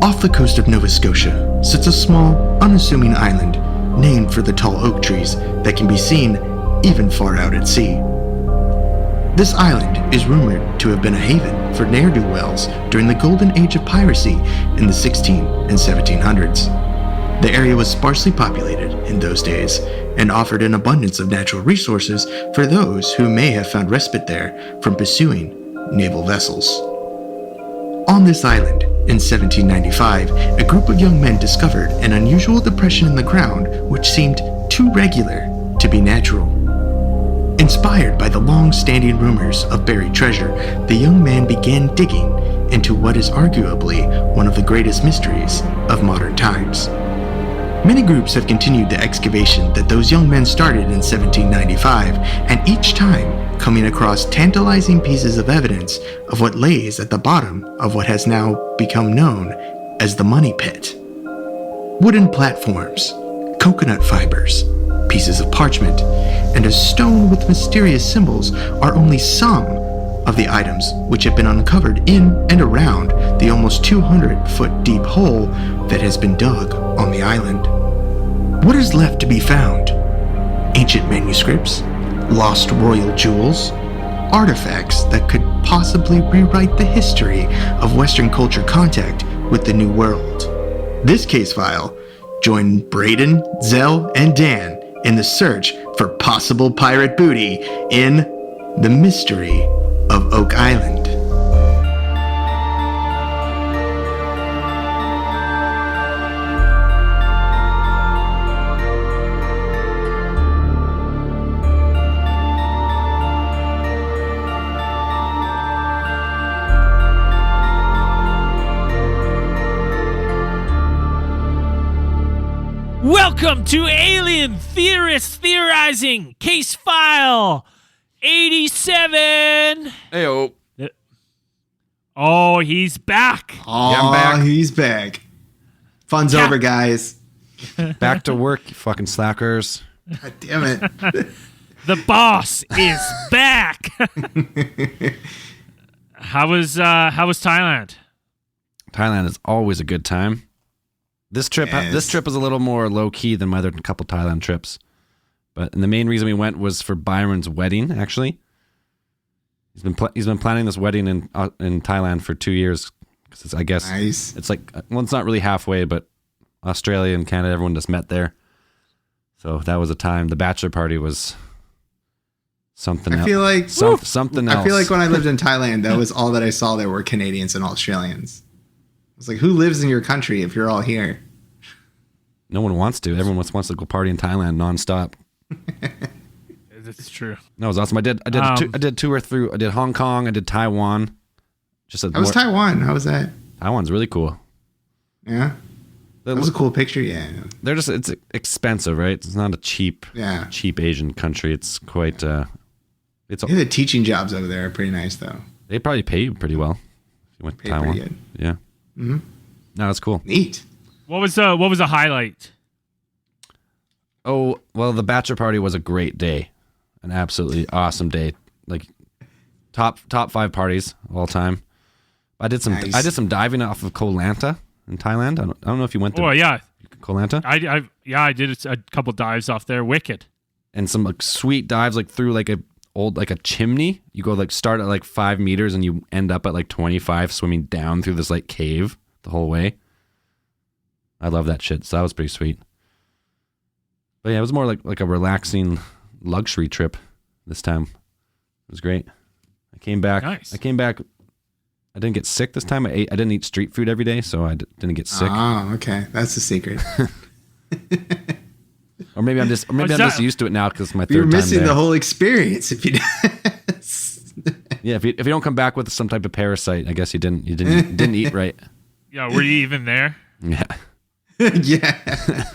Off the coast of Nova Scotia sits a small, unassuming island named for the tall oak trees that can be seen even far out at sea. This island is rumored to have been a haven for ne'er-do-wells during the golden age of piracy in the 16 and 1700s. The area was sparsely populated in those days and offered an abundance of natural resources for those who may have found respite there from pursuing naval vessels. On this island, in 1795, a group of young men discovered an unusual depression in the ground which seemed too regular to be natural. Inspired by the long-standing rumors of buried treasure, the young man began digging into what is arguably one of the greatest mysteries of modern times. Many groups have continued the excavation that those young men started in 1795, and each time coming across tantalizing pieces of evidence of what lays at the bottom of what has now become known as the Money Pit. Wooden platforms, coconut fibers, pieces of parchment, and a stone with mysterious symbols are only some of the items which have been uncovered in and around the almost 200-foot deep hole that has been dug on the island. What is left to be found? Ancient manuscripts, lost royal jewels, artifacts that could possibly rewrite the history of Western culture contact with the New World. This case file, join Braden, Zell, and Dan in the search for possible pirate booty in The Mystery of Oak Island. Welcome to Alien Theorists Theorizing Case File 87. Heyo. Oh, he's back. Oh, Yeah, I'm back. he's back. Fun's over, guys. Back to work, you fucking slackers. God damn it. The boss is back. How was Thailand? Thailand is always a good time. This trip is a little more low key than my other couple Thailand trips, and the main reason we went was for Byron's wedding. Actually, he's been planning this wedding in Thailand for 2 years. Cause I guess Nice. it's like, well, it's not really halfway, but Australia and Canada, everyone just met there. So that was a time. The bachelor party was something else. I feel like something else. I feel like when I lived in Thailand, that was all that I saw there were Canadians and Australians. I was like, who lives in your country if you're all here? No one wants to. Everyone wants to go party in Thailand nonstop. That's true. That was awesome. I did tour through. I did Hong Kong. I did Taiwan. How was Taiwan? How was that? Taiwan's really cool. Yeah, that was a cool picture. Yeah, it's expensive, right? It's not a cheap Asian country. It's quite. The teaching jobs over there are pretty nice, though. They probably pay you pretty well. If you went to Taiwan. Pretty good. Yeah. Mm-hmm. No, that's cool. Neat. What was the highlight? Oh, well, the bachelor party was a great day. An absolutely awesome day. Like top 5 parties of all time. I did some diving off of Koh Lanta in Thailand. I don't know if you went there. Oh yeah, Koh Lanta. I did a couple dives off there. Wicked. And some like sweet dives like through like a chimney. You go like start at like 5 meters and you end up at like 25 swimming down through this like cave the whole way. I love that shit. So that was pretty sweet. But yeah, it was more like a relaxing luxury trip this time. It was great. I came back. Nice. I didn't get sick this time. I didn't eat street food every day, so I didn't get sick. Oh, okay. That's the secret. Or maybe I'm just used to it now because my third time You're missing there. the whole experience if you. Yeah, if you don't come back with some type of parasite, I guess you didn't eat right. Yeah, were you even there? Yeah. Yeah.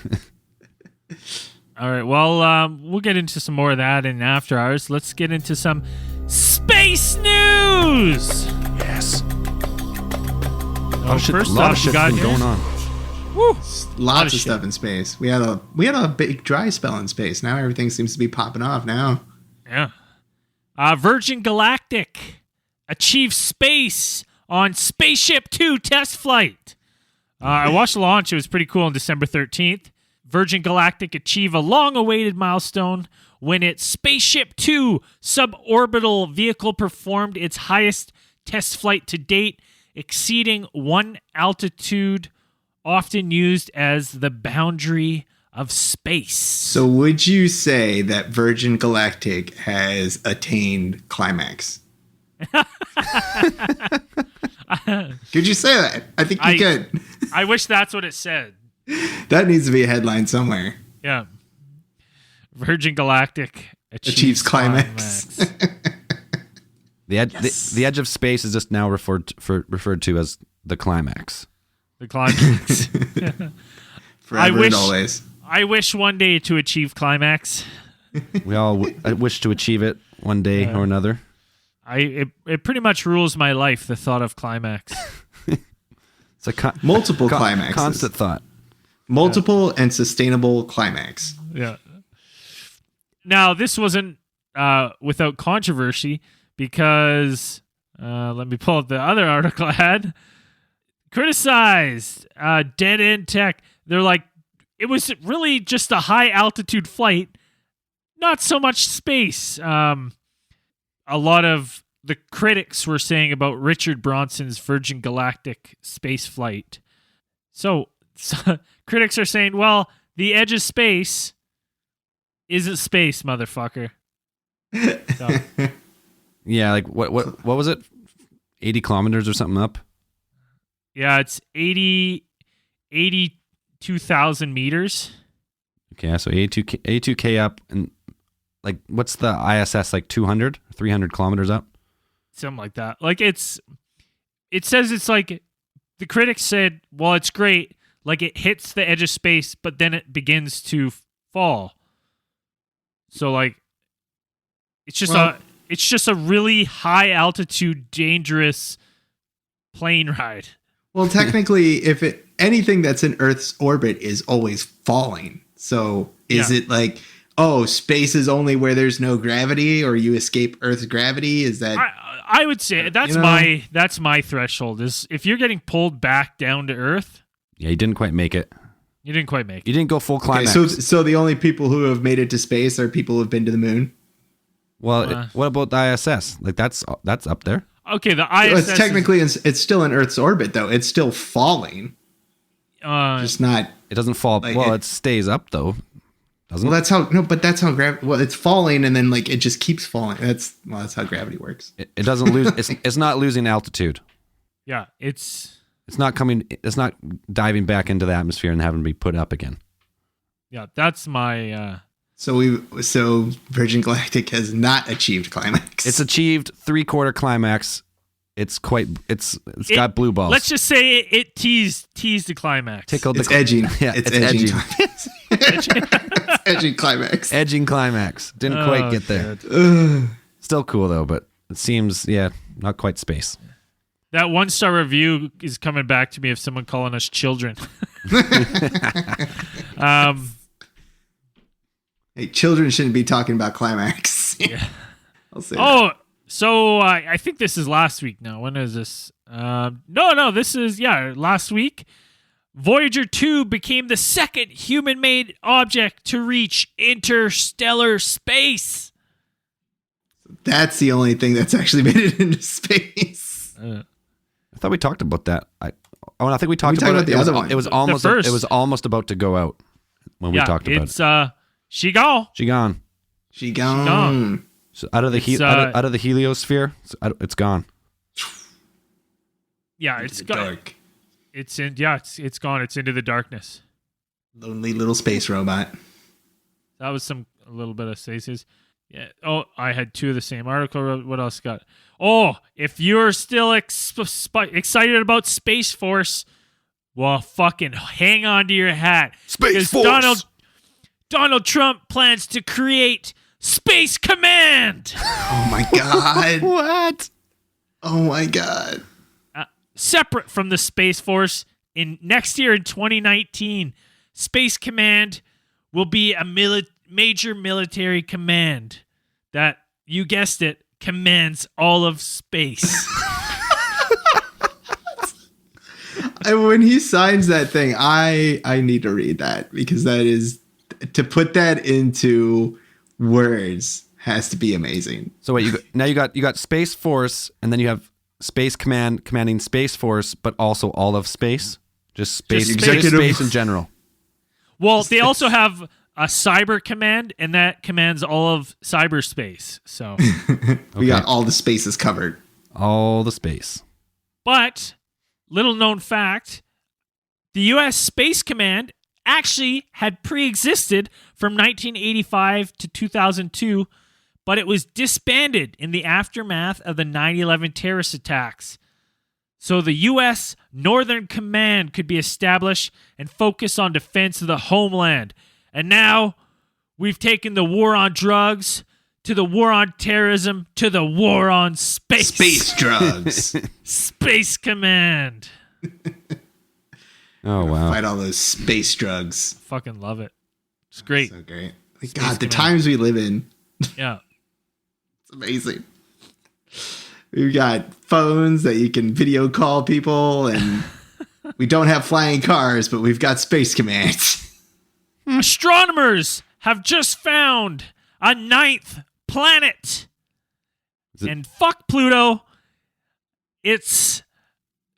All right. Well, we'll get into some more of that in after hours. Let's get into some space news. Yes. Oh, A lot of shit's been going on. Woo. Lots of stuff in space. We had a big dry spell in space. Now everything seems to be popping off now. Yeah. Virgin Galactic achieves space on Spaceship Two test flight. I watched the launch. It was pretty cool on December 13th. Virgin Galactic achieved a long-awaited milestone when its Spaceship Two suborbital vehicle performed its highest test flight to date, exceeding one altitude often used as the boundary of space. So would you say that Virgin Galactic has attained climax? Could you say that? I think you could. I wish that's what it said. That needs to be a headline somewhere. Yeah. Virgin Galactic Achieves climax. The edge of space is just now referred to as the climax. The climax. Forever and always. I wish one day to achieve climax. We all wish to achieve it one day or another. It pretty much rules my life, the thought of climax. It's a multiple climaxes. Constant thought. Multiple and sustainable climax. Yeah. Now, this wasn't without controversy because, let me pull up the other article I had. Criticized Dead End Tech. They're like, it was really just a high altitude flight, not so much space. A lot of the critics were saying about Richard Branson's Virgin Galactic space flight. So critics are saying, well, the edge of space isn't space, motherfucker. So, Yeah, like what was it? 80 kilometers or something up? yeah, it's 82,000 meters. Okay, so 82K up, and like what's the ISS, like 200, 300 kilometers up? Something like that. Like it says it's like, the critics said, well, it's great. Like it hits the edge of space, but then it begins to fall. So like, it's just a really high altitude, dangerous plane ride. Well, technically, anything that's in Earth's orbit is always falling. So is it like, oh, space is only where there's no gravity, or you escape Earth's gravity? Is that? I would say that's my threshold. Is if you're getting pulled back down to Earth. Yeah, you didn't quite make it. You didn't quite make it. You didn't go full climax. Okay, so the only people who have made it to space are people who have been to the moon. Well, what about the ISS? Like that's up there. Okay, the ISS. It's technically it's still in Earth's orbit, though. It's still falling. Just not. It doesn't fall. Like, well, it stays up though. Doesn't Well, it? that's how. No, but that's how gravity. Well, it's falling, and then like it just keeps falling. That's how gravity works. It doesn't lose. It's not losing altitude. Yeah, it's not coming. It's not diving back into the atmosphere and having to be put up again. Yeah, that's my. So Virgin Galactic has not achieved climax. It's achieved 3/4 climax. It's got blue balls. Let's just say it teased the climax. Tickled It's the edging. Yeah, it's edging. It's edging climax. Edging climax. Didn't quite get there. Still cool though, but it seems not quite space. That 1-star review is coming back to me of someone calling us children. Hey, children shouldn't be talking about climax. Yeah. I'll say that. So I think this is last week now. When is this? No, this is, last week. Voyager 2 became the second human-made object to reach interstellar space. That's the only thing that's actually made it into space. I thought we talked about that. I think we talked about about the other one. It was almost first. it was almost about to go out when we talked about it. She gone. She gone. She gone. So out of the out of the heliosphere, it's gone. Yeah, it's gone. Dark. It's gone. It's into the darkness. Lonely little space robot. That was a little bit of stasis. Yeah. Oh, I had two of the same article. What else got? Oh, if you're still excited about Space Force, well, fucking hang on to your hat. Space Force. Donald Trump plans to create Space Command. Oh my god. What? Oh my god. Separate from the Space Force, next year in 2019, Space Command will be a major military command that, you guessed it, commands all of space. When he signs that thing, I need to read that, because that is, to put that into words has to be amazing. So wait, you got Space Force, and then you have Space Command commanding Space Force, but also all of space, just space, Just just executive- space in general. Well, they also have a cyber command, and that commands all of cyberspace. So, We got all the spaces covered. All the space. but little known fact, the U.S. Space Command actually had pre-existed from 1985 to 2002, but it was disbanded in the aftermath of the 9/11 terrorist attacks. So the U.S. Northern Command could be established and focus on defense of the homeland. And now we've taken the war on drugs to the war on terrorism to the war on space. Space drugs. Space Command. Oh wow. Fight all those space drugs. Fucking love it. It's great. So great. Space God, the Command. times we live in. Yeah. It's amazing. We've got phones that you can video call people, and we don't have flying cars, but we've got space commands. Astronomers have just found a 9th planet. Is it- And fuck Pluto. It's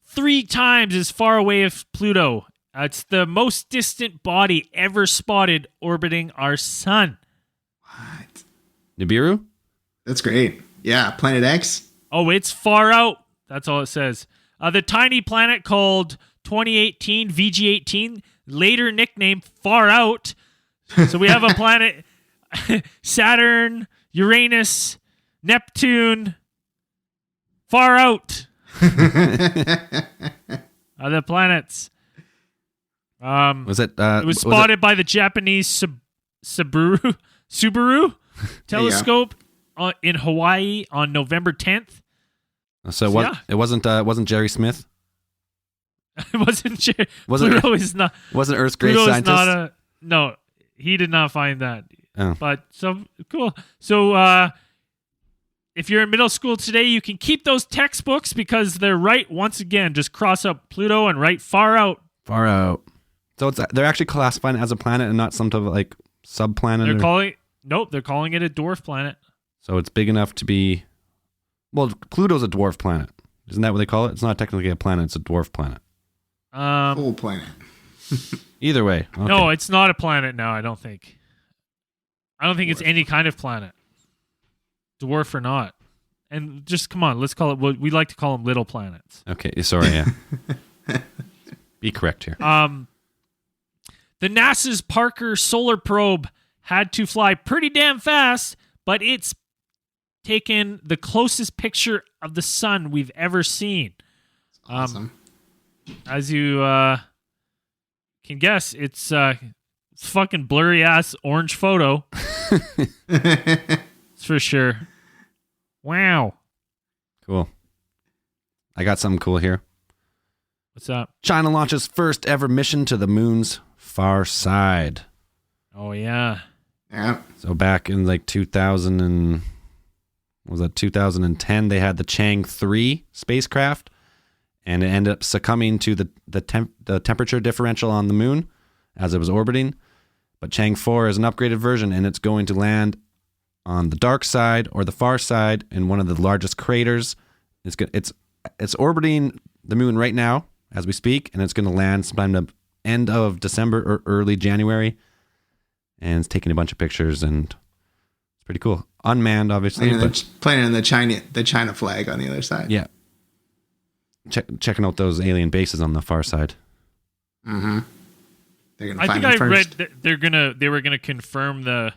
3 times as far away as Pluto. It's the most distant body ever spotted orbiting our sun. What? Nibiru? That's great. Yeah, Planet X. Oh, it's far out. That's all it says. The tiny planet called 2018 VG18, later nicknamed Far Out. So we have a planet Saturn, Uranus, Neptune, Far Out. Are the planets. Was it? It was spotted by the Japanese Subaru telescope in Hawaii on November 10th. So what? yeah. It wasn't Jerry Smith. It wasn't. Wasn't Pluto is not. Wasn't Earth's great Pluto is scientist? not a. No, he did not find that. Oh. But so cool. So if you're in middle school today, you can keep those textbooks because they're right. Once again, just cross up Pluto and write Far Out. Far out. So they're actually classifying it as a planet and not some type of like subplanet. They're calling. Nope, they're calling it a dwarf planet. So it's big enough to be. Well, Pluto's a dwarf planet. Isn't that what they call it? It's not technically a planet. It's a dwarf planet. Whole planet. Either way. Okay. No, it's not a planet now. I don't think. I don't think it's any kind of planet, dwarf or not. And just come on, let's call it what we like to call them, little planets. Okay. Sorry. Yeah. Be correct here. The NASA's Parker Solar Probe had to fly pretty damn fast, but it's taken the closest picture of the sun we've ever seen. Awesome. As you can guess, it's fucking blurry ass orange photo. It's for sure. Wow. Cool. I got something cool here. What's up? China launches first ever mission to the moon's far side. Oh yeah. Yeah. So back in like 2000 and what was that 2010, they had the Chang 3 spacecraft, and it ended up succumbing to the temperature differential on the moon as it was orbiting. But Chang 4 is an upgraded version, and it's going to land on the dark side or the far side in one of the largest craters. It's orbiting the moon right now as we speak, and it's going to land sometime the end of December or early January. And it's taking a bunch of pictures, and it's pretty cool. Unmanned, obviously. Planting on the China flag on the other side. Yeah. Checking out those alien bases on the far side. Mm-hmm. They're gonna I find think them I first. read that they were gonna confirm the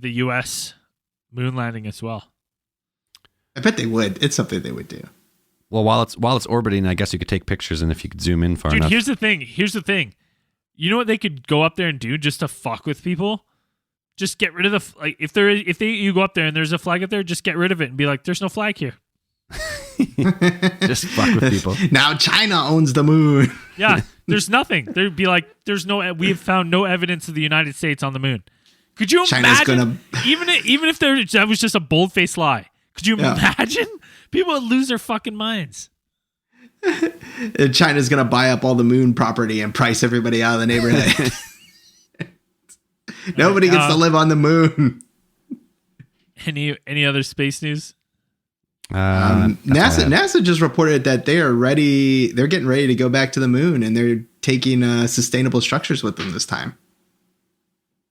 U.S. moon landing as well. I bet they would. It's something they would do. Well, while it's orbiting, I guess you could take pictures, and if you could zoom in far Dude, enough. here's the thing. You know what they could go up there and do just to fuck with people? Just get rid of the you go up there and there's a flag up there, just get rid of it and be like, there's no flag here. Just fuck with people. Now China owns the moon. Yeah, there's nothing. There'd be like, we have found no evidence of the United States on the moon. Could you China's imagine? Even if that was just a bold-faced lie, could you Yeah. imagine? People would lose their fucking minds. China's going to buy up all the moon property and price everybody out of the neighborhood. Nobody gets to live on the moon. Any other space news? NASA just reported that they're getting ready to go back to the moon, and they're taking sustainable structures with them this time.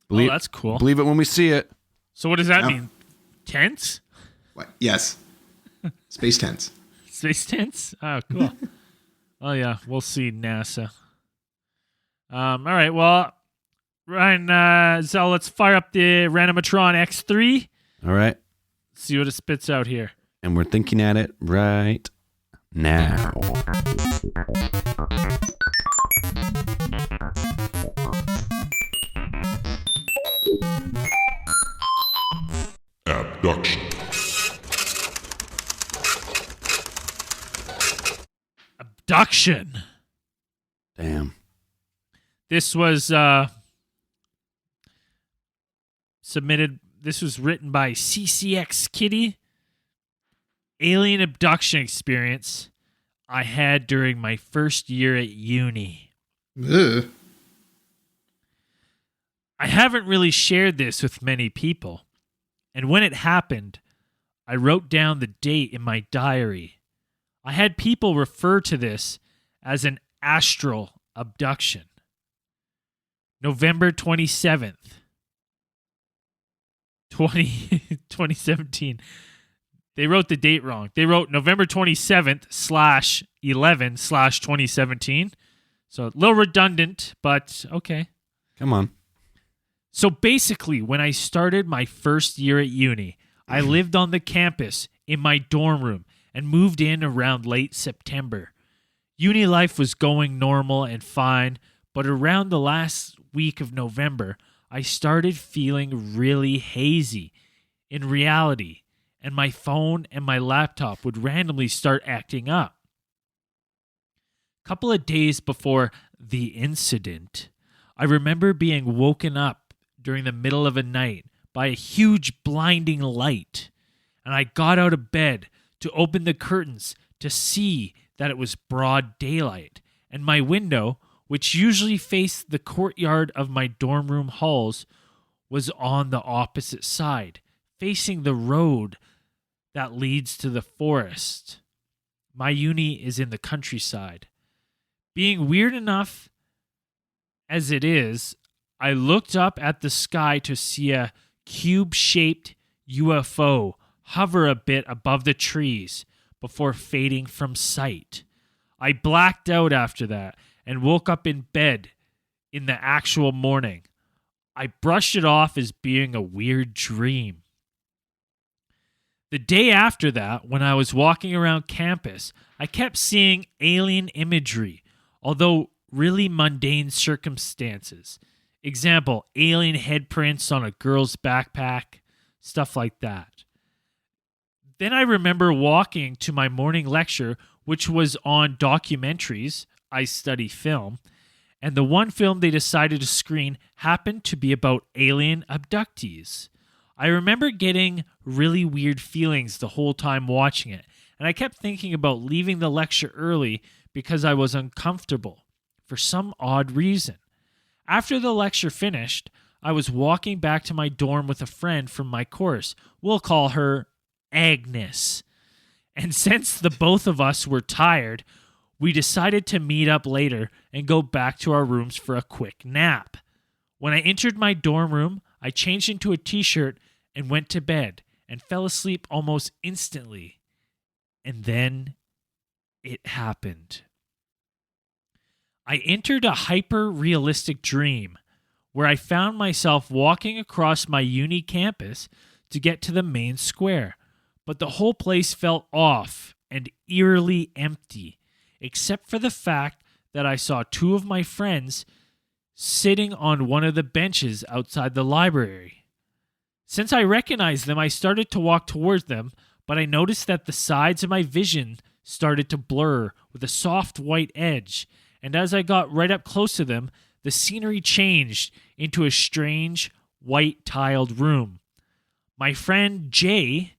That's cool. Believe it when we see it. So what does that mean? Tents? What? Yes. Space tents. Space tents? Oh, cool. Oh, yeah. We'll see, NASA. All right. Well, Ryan, Zell, let's fire up the Randomatron X3. All right. See what it spits out here. And we're thinking at it right now. Abduction. Abduction. Damn. This was submitted. This was written by CCX Kitty. Alien abduction experience I had during my first year at uni. Ugh. I haven't really shared this with many people, and when it happened, I wrote down the date in my diary. I had people refer to this as an astral abduction. November 27th, 2017. They wrote the date wrong. They wrote November 27th /11/2017. So a little redundant, but okay. Come on. So basically, when I started my first year at uni, I lived on the campus in my dorm room and moved in around late September. Uni life was going normal and fine, but around the last week of November, I started feeling really hazy in reality, and my phone and my laptop would randomly start acting up. A couple of days before the incident, I remember being woken up during the middle of a night by a huge blinding light, and I got out of bed to open the curtains to see that it was broad daylight, and my window, which usually faced the courtyard of my dorm room halls, was on the opposite side, facing the road that leads to the forest. My uni is in the countryside. Being weird enough as it is, I looked up at the sky to see a cube-shaped UFO hover a bit above the trees before fading from sight. I blacked out after that and woke up in bed in the actual morning. I brushed it off as being a weird dream. The day after that, when I was walking around campus, I kept seeing alien imagery, although really mundane circumstances. Example, alien headprints on a girl's backpack, stuff like that. Then I remember walking to my morning lecture, which was on documentaries. I study film, and the one film they decided to screen happened to be about alien abductees. I remember getting really weird feelings the whole time watching it, and I kept thinking about leaving the lecture early because I was uncomfortable for some odd reason. After the lecture finished, I was walking back to my dorm with a friend from my course. We'll call her Agnes. And since the both of us were tired, we decided to meet up later and go back to our rooms for a quick nap. When I entered my dorm room, I changed into a t-shirt and went to bed and fell asleep almost instantly. And then it happened. I entered a hyper-realistic dream where I found myself walking across my uni campus to get to the main square, but the whole place felt off and eerily empty, except for the fact that I saw two of my friends sitting on one of the benches outside the library. Since I recognized them, I started to walk towards them, but I noticed that the sides of my vision started to blur with a soft white edge, and as I got right up close to them, the scenery changed into a strange white-tiled room. My friend J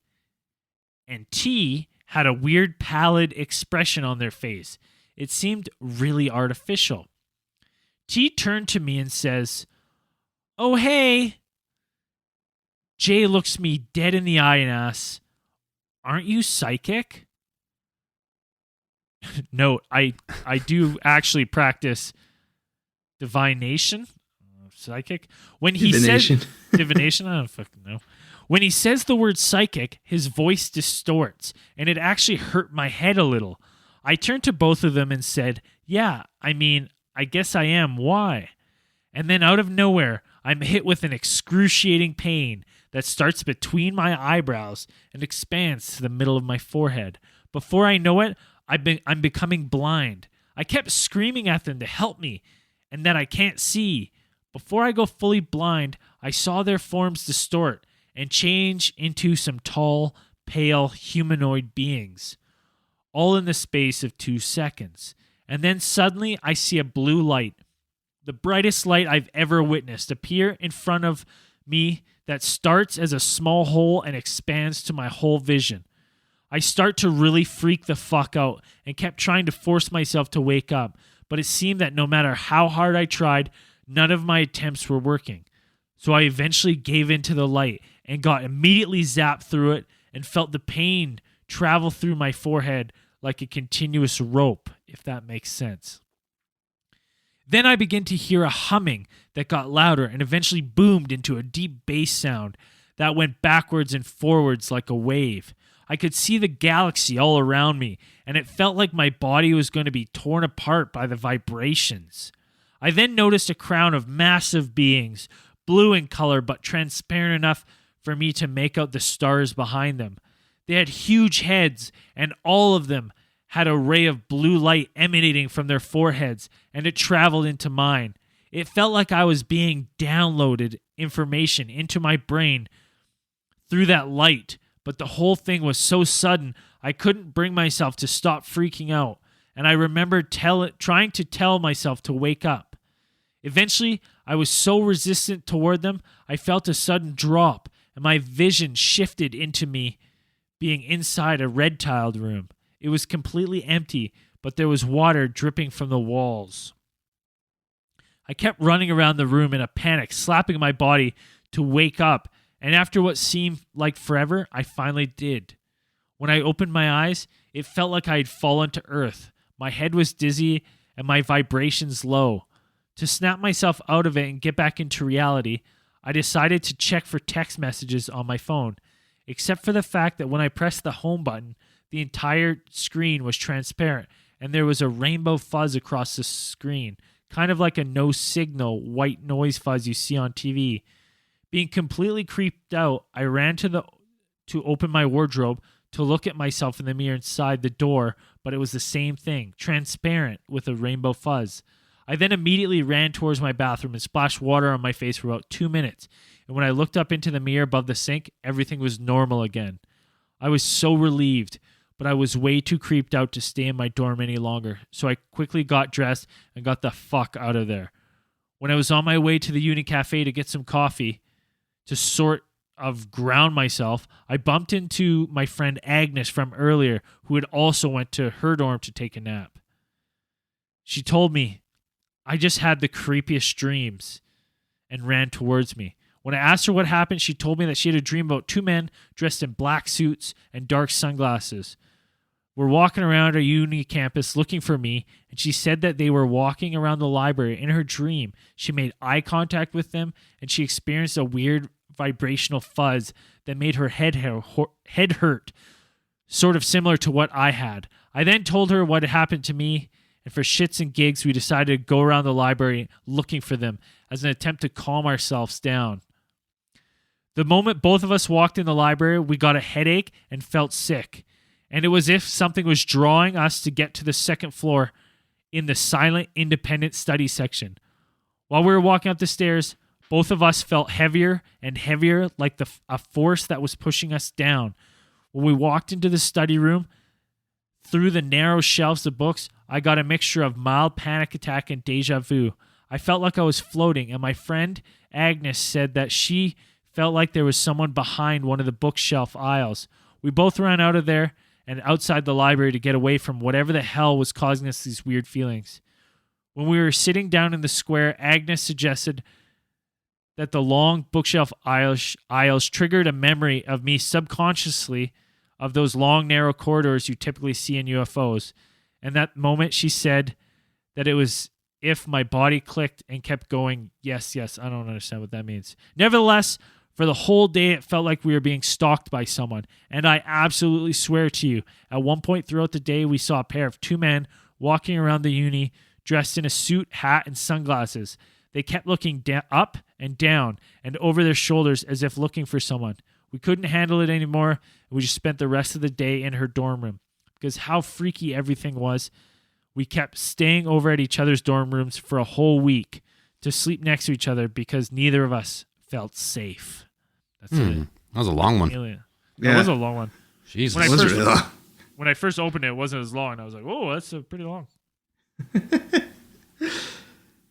and T had a weird pallid expression on their face, It seemed really artificial. T turned to me and says, "Oh, hey." Jay looks me dead in the eye and asks, "Aren't you psychic?" Note, I do actually practice divination. Psychic. When he Divination. says divination, I don't fucking know. When he says the word psychic, his voice distorts, and it actually hurt my head a little. I turned to both of them and said, "Yeah, I mean, I guess I am. Why?" And then out of nowhere, I'm hit with an excruciating pain that starts between my eyebrows and expands to the middle of my forehead. Before I know it, I'm becoming blind. I kept screaming at them to help me and that I can't see. Before I go fully blind, I saw their forms distort and change into some tall, pale, humanoid beings, all in the space of 2 seconds. And then suddenly I see a blue light, the brightest light I've ever witnessed, appear in front of me that starts as a small hole and expands to my whole vision. I start to really freak the fuck out and kept trying to force myself to wake up, but it seemed that no matter how hard I tried, none of my attempts were working. So I eventually gave in to the light and got immediately zapped through it and felt the pain travel through my forehead like a continuous rope, if that makes sense. Then I began to hear a humming that got louder and eventually boomed into a deep bass sound that went backwards and forwards like a wave. I could see the galaxy all around me, and it felt like my body was going to be torn apart by the vibrations. I then noticed a crown of massive beings, blue in color but transparent enough for me to make out the stars behind them. They had huge heads, and all of them had a ray of blue light emanating from their foreheads, and it traveled into mine. It felt like I was being downloaded information into my brain through that light, but the whole thing was so sudden I couldn't bring myself to stop freaking out, and I remember trying to tell myself to wake up. Eventually, I was so resistant toward them, I felt a sudden drop, and my vision shifted into me being inside a red-tiled room. It was completely empty, but there was water dripping from the walls. I kept running around the room in a panic, slapping my body to wake up, and after what seemed like forever, I finally did. When I opened my eyes, it felt like I had fallen to earth. My head was dizzy and my vibrations low. To snap myself out of it and get back into reality, I decided to check for text messages on my phone, except for the fact that when I pressed the home button, the entire screen was transparent and there was a rainbow fuzz across the screen, kind of like a no-signal white noise fuzz you see on TV. Being completely creeped out, I ran to open my wardrobe to look at myself in the mirror inside the door, but it was the same thing, transparent with a rainbow fuzz. I then immediately ran towards my bathroom and splashed water on my face for about 2 minutes, and when I looked up into the mirror above the sink, everything was normal again. I was so relieved, but I was way too creeped out to stay in my dorm any longer, so I quickly got dressed and got the fuck out of there. When I was on my way to the Uni Cafe to get some coffee, to sort of ground myself, I bumped into my friend Agnes from earlier, who had also went to her dorm to take a nap. She told me, "I just had the creepiest dreams," and ran towards me. When I asked her what happened, she told me that she had a dream about 2 men dressed in black suits and dark sunglasses were walking around our uni campus looking for me, and she said that they were walking around the library. In her dream, she made eye contact with them, and she experienced a weird vibrational fuzz that made her head hurt, sort of similar to what I had. I then told her what had happened to me, and for shits and gigs, we decided to go around the library looking for them as an attempt to calm ourselves down. The moment both of us walked in the library, we got a headache and felt sick. And it was as if something was drawing us to get to the second floor in the silent, independent study section. While we were walking up the stairs, both of us felt heavier and heavier, like a force that was pushing us down. When we walked into the study room, through the narrow shelves of books, I got a mixture of mild panic attack and deja vu. I felt like I was floating, and my friend Agnes said that she felt like there was someone behind one of the bookshelf aisles. We both ran out of there and outside the library to get away from whatever the hell was causing us these weird feelings. When we were sitting down in the square, Agnes suggested that the long bookshelf aisles triggered a memory of me subconsciously of those long, narrow corridors you typically see in UFOs. And that moment she said that it was if my body clicked and kept going, yes, yes. I don't understand what that means. Nevertheless, for the whole day, it felt like we were being stalked by someone. And I absolutely swear to you, at one point throughout the day, we saw a pair of two men walking around the uni dressed in a suit, hat, and sunglasses. They kept looking up and down and over their shoulders as if looking for someone. We couldn't handle it anymore, and we just spent the rest of the day in her dorm room. Because how freaky everything was, we kept staying over at each other's dorm rooms for a whole week to sleep next to each other because neither of us felt safe. That's it. That was a long one. Alien. Yeah. That was a long one. Jesus. When I Was first- really long. When I first opened it, it wasn't as long. I was like, "Whoa, that's pretty long."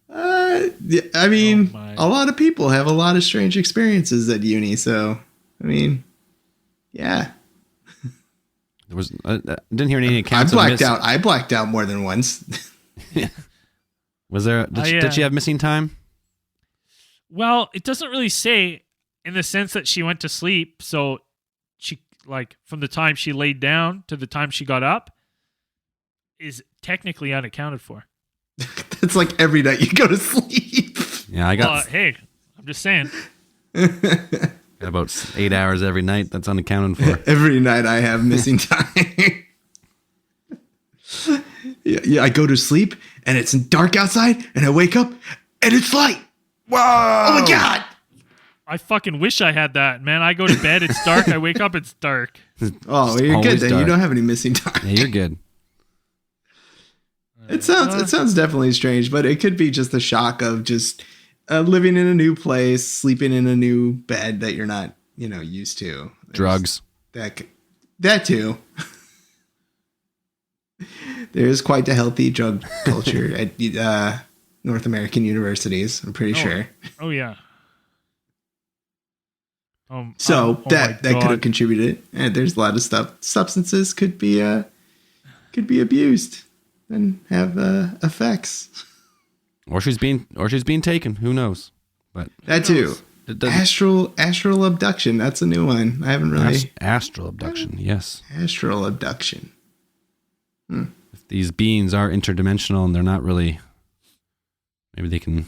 Yeah, I mean, Oh my. a lot of people have a lot of strange experiences at uni. So, I mean, yeah. There was I didn't hear any I accounts. blacked out. I blacked out more than once. Was there? Did she have missing time? Well, it doesn't really say in the sense that she went to sleep. So she, like, from the time she laid down to the time she got up is technically unaccounted for. It's like every night you go to sleep. Yeah, I got Hey, I'm just saying. about 8 hours every night. That's unaccounted for. Every night I have missing time. Yeah, I go to sleep and it's dark outside, and I wake up and it's light. Whoa! Oh my god! I fucking wish I had that, man. I go to bed, it's dark. I wake up, it's dark. Oh, well, you're good always then. dark. You don't have any missing time. Yeah, you're good. It sounds definitely strange, but it could be just the shock of just living in a new place, sleeping in a new bed that you're not, used to. Drugs. That too. There is quite a healthy drug culture at North American universities, I'm pretty sure. Oh yeah. So oh that my could have God. contributed. And there's a lot of stuff. Substances could be abused and have effects. Or she's being taken. Who knows? But That too. it doesn't. Astral abduction. That's a new one. I haven't really. Astral abduction. Yes. Astral abduction. If these beings are interdimensional and they're not really, maybe they can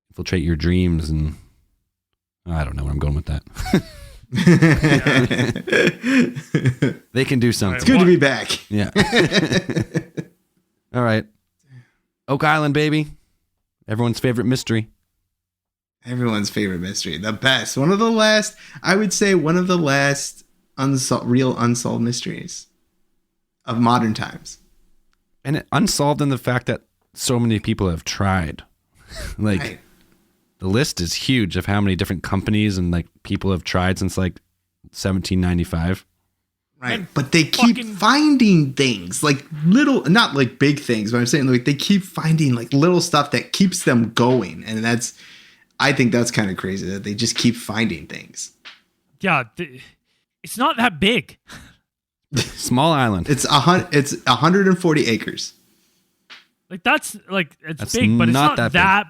infiltrate your dreams, and I don't know where I'm going with that. They can do something. It's good to be back. Yeah. All right. Oak Island, baby. Everyone's favorite mystery. Everyone's favorite mystery. The best. One of the last real unsolved mysteries of modern times. And unsolved in the fact that so many people have tried. Like, Right. the list is huge of how many different companies and like people have tried since like 1795. Right. And But they keep fucking- finding things, like little, not like big things, but I'm saying like they keep finding like little stuff that keeps them going. And I think that's kind of crazy that they just keep finding things. Yeah, it's not that big. Small island. It's 140 acres. Like it's That's big, but it's not not that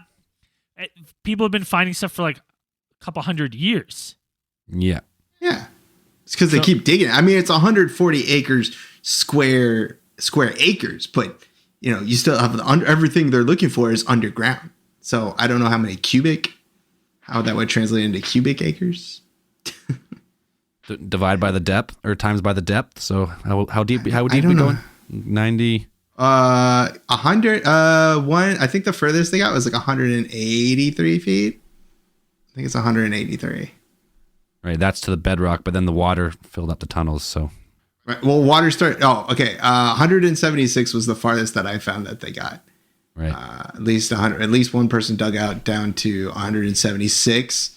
big. people have been finding stuff for like a couple hundred years. Yeah. Yeah. It's because they keep digging. I mean, it's 140 acres square acres, but you still have everything they're looking for is underground. So I don't know how that would translate into cubic acres. Divide by the depth or times by the depth. So how deep I we don't know. going? 90. 100. I think the furthest they got was like 183 feet. I think it's 183. Right. That's to the bedrock, but then the water filled up the tunnels. So Right. Well, water started. Oh, okay. 176 was the farthest that I found that they got. right. At least 100. At least one person dug out down to 176.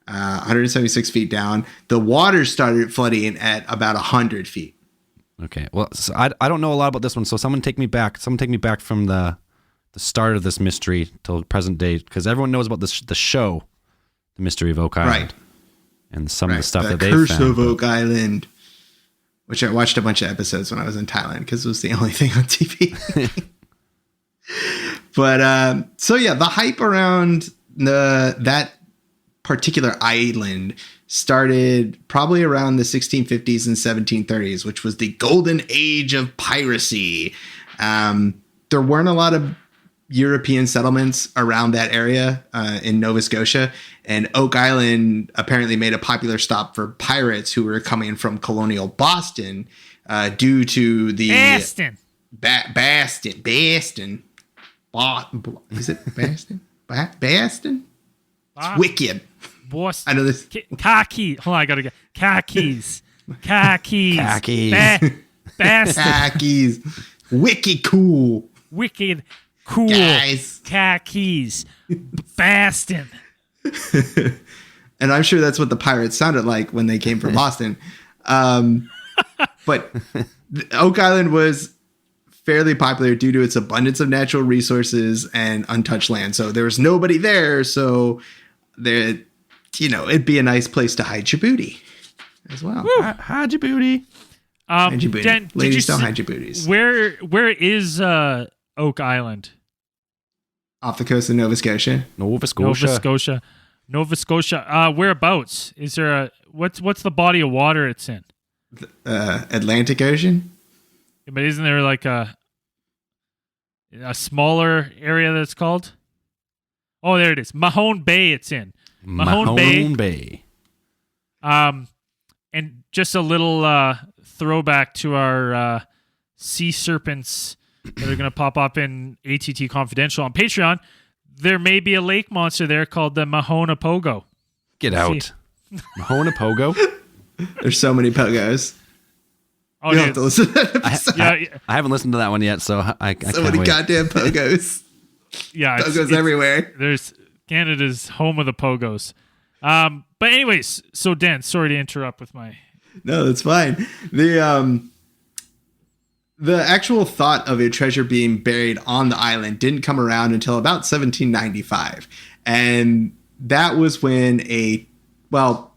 176 feet down. The water started flooding at about 100 feet. Okay. Well, so I don't know a lot about this one. So someone take me back. Someone take me back from the start of this mystery till present day, because everyone knows about the show, The Mystery of Oak Island, Right. and some of the stuff the that they Curse found. of Oak Island. which I watched a bunch of episodes when I was in Thailand because it was the only thing on TV. But so yeah, the hype around that particular island started probably around the 1650s and 1730s, which was the golden age of piracy. There weren't a lot of European settlements around that area in Nova Scotia, and Oak Island apparently made a popular stop for pirates who were coming from colonial Boston due to the Aston. Baston. Is it Baston? Baston? It's wicked. Boston. I know this. Car key. Hold on, I gotta get car keys. Car keys. Car keys. Bastard. Khakis. Wicked cool. Wicked cool. Guys. Car keys. Baston. And I'm sure that's what the pirates sounded like when they came from Boston. But Oak Island was fairly popular due to its abundance of natural resources and untouched land. So there was nobody there. So there, it'd be a nice place to hide your booty as well. Hide your booty. Hide your booty. Jen, did Ladies, you don't see- hide your booties. Where is Oak Island? Off the coast of Nova Scotia. Nova Scotia. Nova Scotia. Whereabouts? Is there a what's the body of water it's in? Atlantic Ocean. But isn't there like a smaller area that's called? Oh, there it is. Mahone Bay it's in. Mahone Bay. And just a little throwback to our sea serpents that are going to pop up in ATT Confidential on Patreon. There may be a lake monster there called the Mahona Pogo. Get Let's out. Mahona Pogo? There's so many pogos. Oh, You'll dude. have to listen to that episode. Yeah, I haven't listened to that one yet, so I So can't many wait. goddamn pogos. yeah. Pogos everywhere. There's Canada's home of the Pogos. But anyways, so Dan, sorry to interrupt with my. No, that's fine. The actual thought of a treasure being buried on the island didn't come around until about 1795. And that was when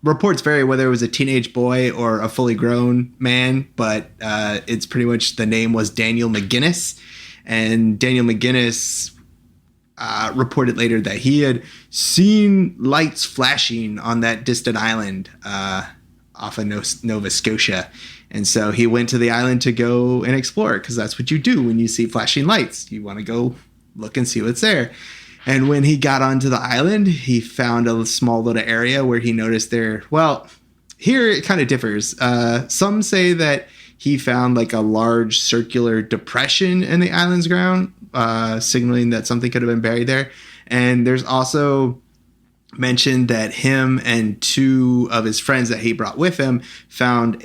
reports vary whether it was a teenage boy or a fully grown man, but it's pretty much the name was Daniel McGinnis. And Daniel McGinnis reported later that he had seen lights flashing on that distant island off of Nova Scotia. And so he went to the island to go and explore, because that's what you do when you see flashing lights. You want to go look and see what's there. And when he got onto the island, he found a small little area where he noticed here it kind of differs. Some say that he found like a large circular depression in the island's ground, signaling that something could have been buried there. And there's also mentioned that him and two of his friends that he brought with him found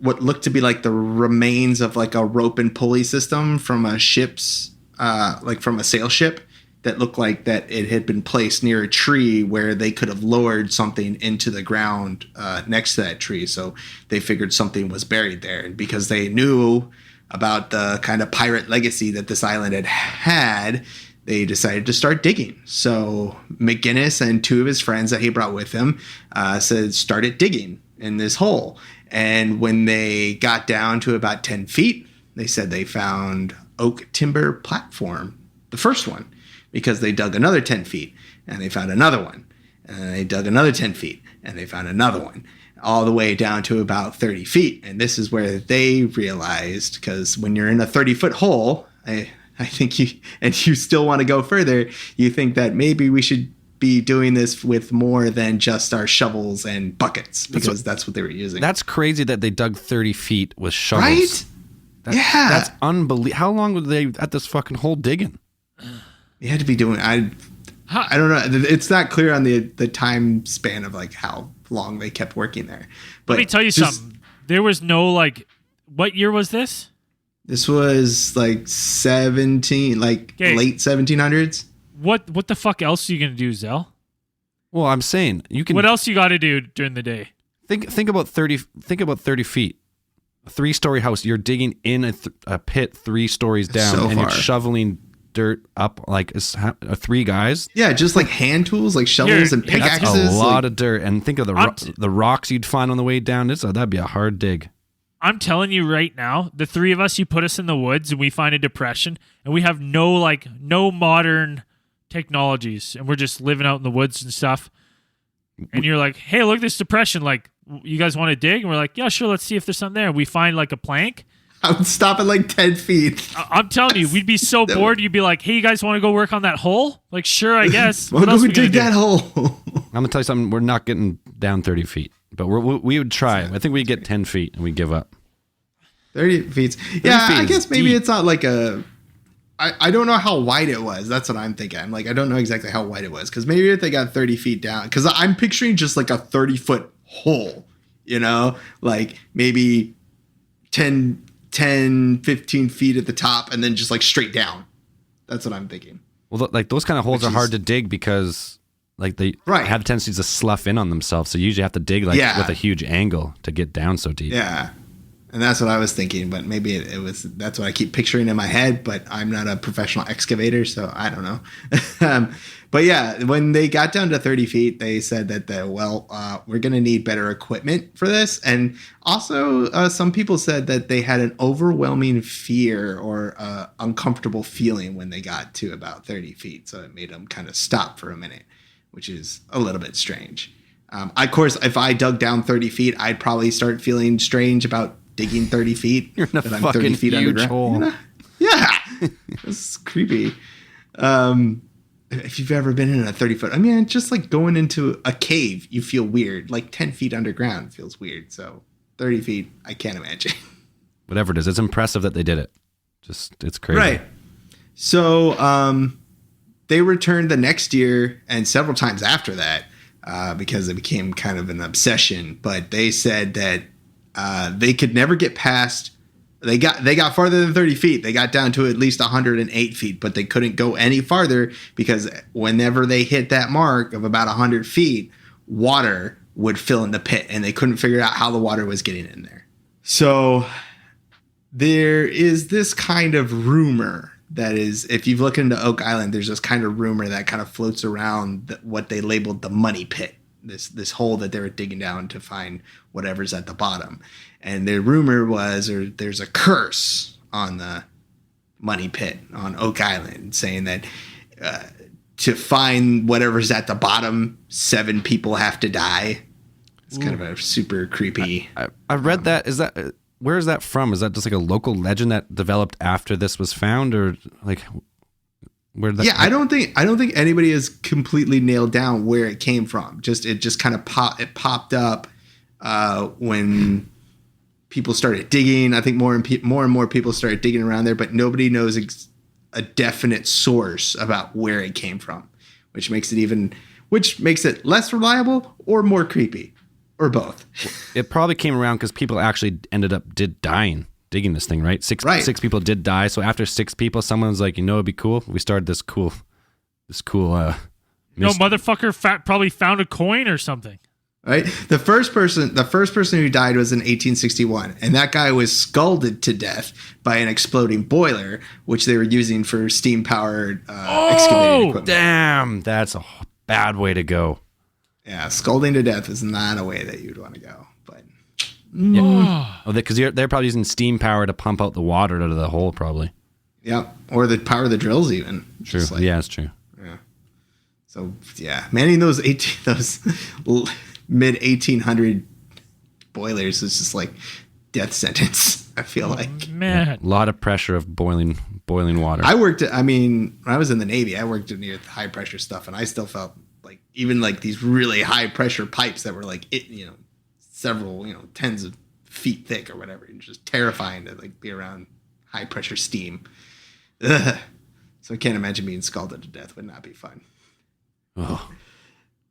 what looked to be like the remains of like a rope and pulley system from a ship's, like from a sail ship, that looked like that it had been placed near a tree where they could have lowered something into the ground next to that tree. So they figured something was buried there. And because they knew about the kind of pirate legacy that this island had, they decided to start digging. So McGinnis and two of his friends that he brought with him started digging in this hole. And when they got down to about 10 feet, they said they found oak timber platform, the first one, because they dug another 10 feet and they found another one. And they dug another 10 feet and they found another one, all the way down to about 30 feet. And this is where they realized, because when you're in a 30-foot hole, I think you still want to go further, you think that maybe we should be doing this with more than just our shovels and buckets, because that's what they were using. That's crazy that they dug 30 feet with shovels. Right? Yeah. That's unbelievable. How long were they at this fucking hole digging? You had to be doing. I don't know. It's not clear on the time span of like how long they kept working there. But Let me tell you something. There was no what year was this? This was like late 1700s. What the fuck else are you gonna do, Zell? Well, I'm saying you can. What else you got to do during the day? Think about 30. Think about 30 feet. A 3-story house. You're digging in a pit 3 stories down, so and you're far. shoveling dirt up like 3 guys. Yeah, just like hand tools, like shovels and Here, that's That's pickaxes. a lot like, of dirt. And think of the rocks you'd find on the way down. That'd be a hard dig. I'm telling you right now, the three of us, you put us in the woods and we find a depression and we have no modern technologies and we're just living out in the woods and stuff. And you're like, hey, look at this depression. Like, you guys want to dig? And we're like, yeah, sure. Let's see if there's something there. And we find like a plank. I would stop at like 10 feet. I'm telling you, we'd be so bored. You'd be like, hey, you guys want to go work on that hole? Like, sure, I guess. We'll What else go we gonna dig do? that hole. I'm gonna tell you something. We're not getting down 30 feet, but we would try. I think we get 10 feet and we give up. 30 feet. Yeah, feet I is guess maybe deep. it's not like a. I don't know how wide it was. That's what I'm thinking. I'm like, I don't know exactly how wide it was. Because maybe if they got 30 feet down. Because I'm picturing just like a 30-foot hole, you know? Like maybe 10, 15 feet at the top and then just like straight down. That's what I'm thinking. Well, like those kind of holes Which are hard is- to dig because like they Right. have tendencies to slough in on themselves. So you usually have to dig like Yeah. with a huge angle to get down so deep. Yeah. And that's what I was thinking, but maybe it was, that's what I keep picturing in my head, but I'm not a professional excavator, so I don't know. But yeah, when they got down to 30 feet, they said that, we're going to need better equipment for this. And also, some people said that they had an overwhelming fear or uncomfortable feeling when they got to about 30 feet. So it made them kind of stop for a minute, which is a little bit strange. Of course, if I dug down 30 feet, I'd probably start feeling strange about digging 30 feet. You're in a that I'm fucking huge underground. hole. You know? Yeah. It's creepy. If you've ever been in a 30-foot, I mean, just like going into a cave, you feel weird. Like 10 feet underground feels weird. So 30 feet, I can't imagine. Whatever it is, it's impressive that they did it. Just it's crazy. Right. So they returned the next year and several times after that because it became kind of an obsession. But they said that they could never get past. They got farther than 30 feet. They got down to at least 108 feet, but they couldn't go any farther because whenever they hit that mark of about 100 feet, water would fill in the pit, and they couldn't figure out how the water was getting in there. So there is this kind of rumor that is, if you've looked into Oak Island, there's this kind of rumor that kind of floats around what they labeled the money pit, this hole that they were digging down to find whatever's at the bottom. And the rumor was, or there's a curse on the money pit on Oak Island saying that to find whatever's at the bottom, 7 people have to die. It's kind of a super creepy. I read that. Is that where is that from? Is that just like a local legend that developed after this was found, or like where? That, Yeah, I don't think anybody has completely nailed down where it came from. It just kind of popped up when people started digging. I think more and more people started digging around there, but nobody knows a definite source about where it came from, which makes it less reliable or more creepy, or both. It probably came around because people actually did dying digging this thing, right? Six people did die. So after 6 people, someone was like, it'd be cool if we started this cool. No, motherfucker probably found a coin or something. Right. The first person who died was in 1861, and that guy was scalded to death by an exploding boiler, which they were using for steam powered excavating equipment. Damn, that's a bad way to go. Yeah, scalding to death is not a way that you'd want to go. But Because they're probably using steam power to pump out the water out of the hole, probably. yeah, or the power of the drills even. True. Just Yeah, it's true. Yeah. So yeah, manning those mid 1800 boilers is just like death sentence. I feel like. Man. A lot of pressure of boiling water. When I was in the Navy, I worked near high pressure stuff, and I still felt like even like these really high pressure pipes that were like several tens of feet thick or whatever. It's just terrifying to like be around high pressure steam. Ugh. So I can't imagine being scalded to death. Would not be fun. Oh.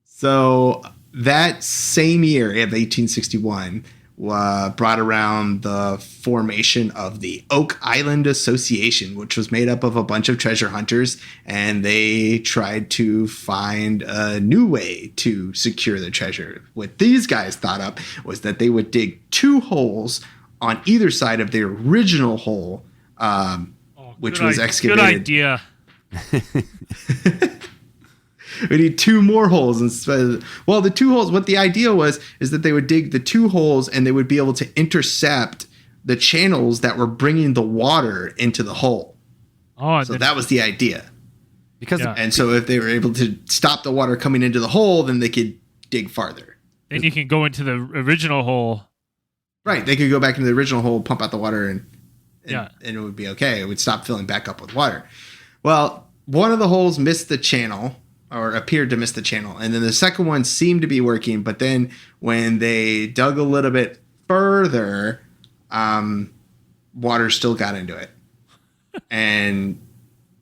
So that same year of 1861 brought around the formation of the Oak Island Association, which was made up of a bunch of treasure hunters, and they tried to find a new way to secure the treasure. What these guys thought up was that they would dig 2 holes on either side of their original hole, which was excavated. Good idea. We need 2 more holes instead. Well, the 2 holes, what the idea was, is that they would dig the 2 holes and they would be able to intercept the channels that were bringing the water into the hole. Oh, So that was the idea. Because Yeah. And so if they were able to stop the water coming into the hole, then they could dig farther. then you can go into the original hole. Right. They could go back into the original hole, pump out the water, and Yeah. and it would be okay. It would stop filling back up with water. Well, one of the holes missed the channel, or appeared to miss the channel. And then the second one seemed to be working. But then when they dug a little bit further, water still got into it. And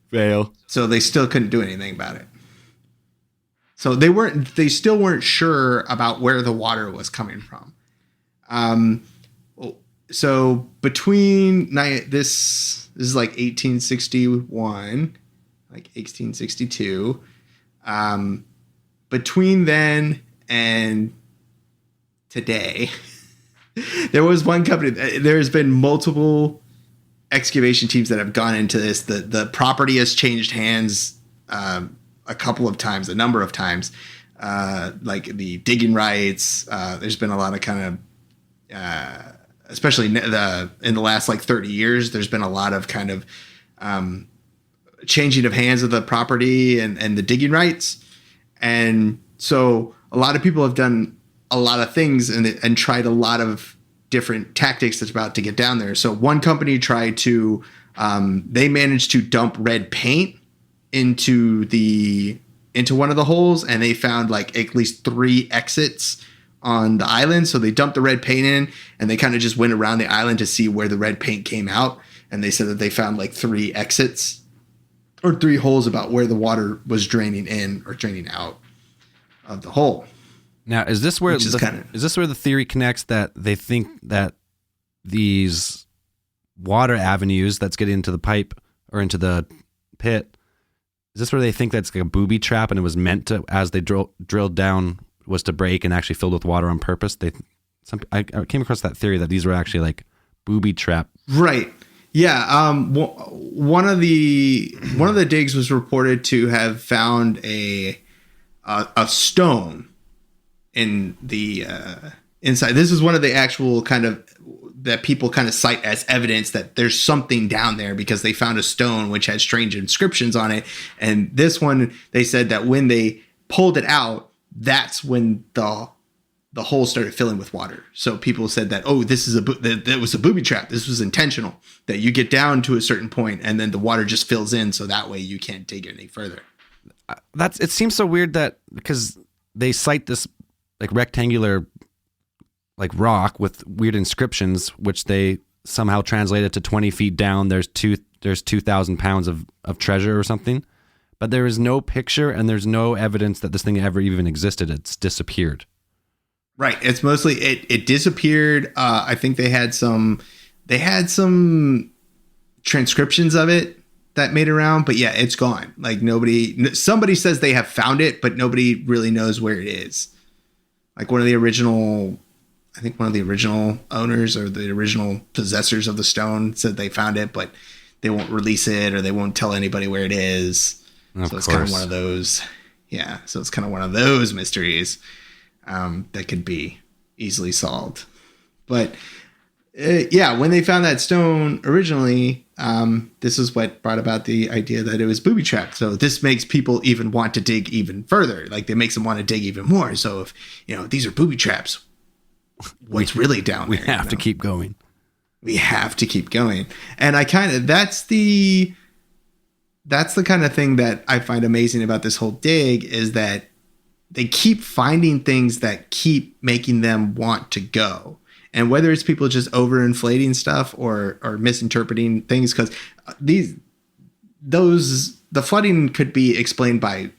fail. so they still couldn't do anything about it. So they still weren't sure about where the water was coming from. So between this is like 1861, like 1862. Between then and today, there was one company. There's been multiple excavation teams that have gone into this. The property has changed hands a couple of times, a number of times. Like the digging rights. There's been a lot of kind of, especially in the last like 30 years, there's been a lot of kind of changing of hands of the property and the digging rights. And so a lot of people have done a lot of things and tried a lot of different tactics that's about to get down there. So one company tried to, they managed to dump red paint into one of the holes, and they found like at least 3 exits on the island. So they dumped the red paint in, and they kind of just went around the island to see where the red paint came out. And they said that they found like 3 exits or 3 holes about where the water was draining in or draining out of the hole. Now, is this where Which is is this where the theory connects that they think that these water avenues that's getting into the pipe or into the pit, is this where they think that's like a booby trap and it was meant to, as they drilled down, was to break and actually filled with water on purpose? I came across that theory that these were actually like booby trap. Right. Yeah. One of the digs was reported to have found a stone in the inside. This is one of the actual kind of that people kind of cite as evidence that there's something down there, because they found a stone which had strange inscriptions on it. And this one, they said that when they pulled it out, that's when the hole started filling with water. So people said that, oh, this is that was a booby trap. This was intentional, that you get down to a certain point and then the water just fills in, so that way you can't dig any further. It seems so weird that, because they cite this like rectangular like rock with weird inscriptions, which they somehow translated to 20 feet down. There's 2,000 pounds of treasure or something, but there is no picture and there's no evidence that this thing ever even existed. It's disappeared. Right. It's mostly it disappeared. I think they had some transcriptions of it that made around, but yeah, it's gone. Like somebody says they have found it, but nobody really knows where it is. Like one of the original owners or the original possessors of the stone said they found it, but they won't release it or they won't tell anybody where it is. So it's kind of one of those. Yeah. So it's kind of one of those mysteries that could be easily solved. But yeah, when they found that stone originally, this is what brought about the idea that it was booby trapped. So this makes people even want to dig even further. Like it makes them want to dig even more. So if, these are booby traps, what's really down We there? have to keep going. We have to keep going. And that's the kind of thing that I find amazing about this whole dig, is that they keep finding things that keep making them want to go. And whether it's people just overinflating stuff or misinterpreting things, because the flooding could be explained by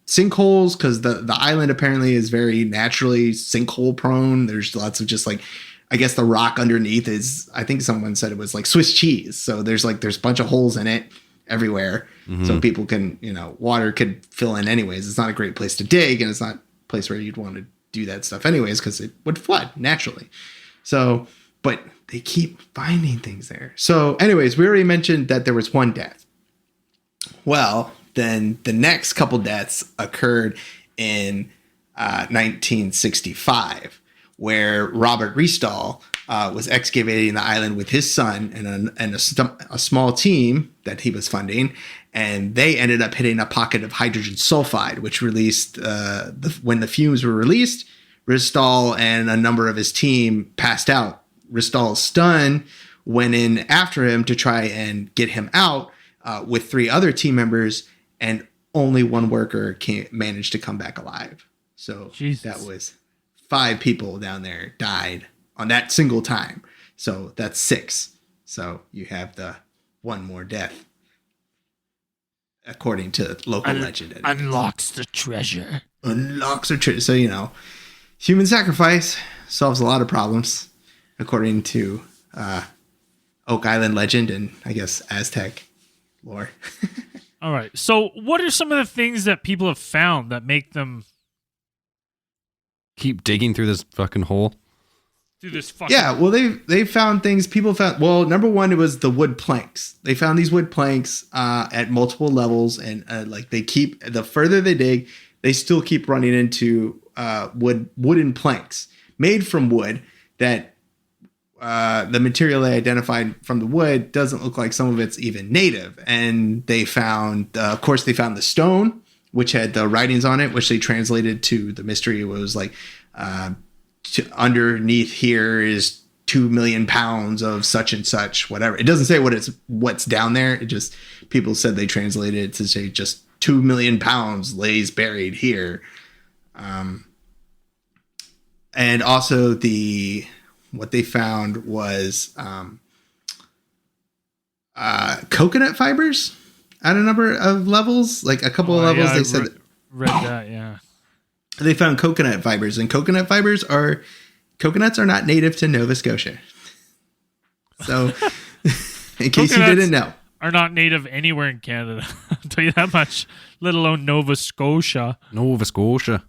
sinkholes, because the island apparently is very naturally sinkhole prone. There's lots of just like, I guess the rock underneath is, I think someone said it was like Swiss cheese. So there's a bunch of holes in it everywhere. Mm-hmm. So people can, water could fill in anyways. It's not a great place to dig, and it's not a place where you'd want to do that stuff anyways, because it would flood naturally. So, but they keep finding things there. So anyways, we already mentioned that there was one death. Well, then the next couple deaths occurred in 1965, where Robert Riestal was excavating the island with his son and a small team that he was funding, and they ended up hitting a pocket of hydrogen sulfide, which released when the fumes were released, Riestal and a number of his team passed out. Riestal, stunned, went in after him to try and get him out with 3 other team members, and only one worker managed to come back alive. So Jesus. That was 5 people down there died on that single time. So that's 6. So you have the one more death, according to local legend. Unlocks the treasure. Unlocks the treasure. So, human sacrifice solves a lot of problems, according to Oak Island legend and I guess Aztec lore. All right. So what are some of the things that people have found that make them Keep digging through this fucking hole. do this fucking... Yeah, well, they found things. People found. Well, number one, it was the wood planks. They found these wood planks at multiple levels, and they keep, the further they dig, they still keep running into wooden planks made from wood that the material they identified from the wood doesn't look like some of it's even native. And they found, of course, they found the stone, which had the writings on it, which they translated to the mystery. It was like, underneath here is 2 million pounds of such and such, whatever. It doesn't say what's down there. It just, people said they translated it to say just 2 million pounds lays buried here. And also what they found was coconut fibers at a number of levels, like a couple of levels. They said read that, yeah. They found coconut fibers, and coconuts are not native to Nova Scotia. So, in case you didn't know, are not native anywhere in Canada. I'll tell you that much, let alone Nova Scotia. Nova Scotia.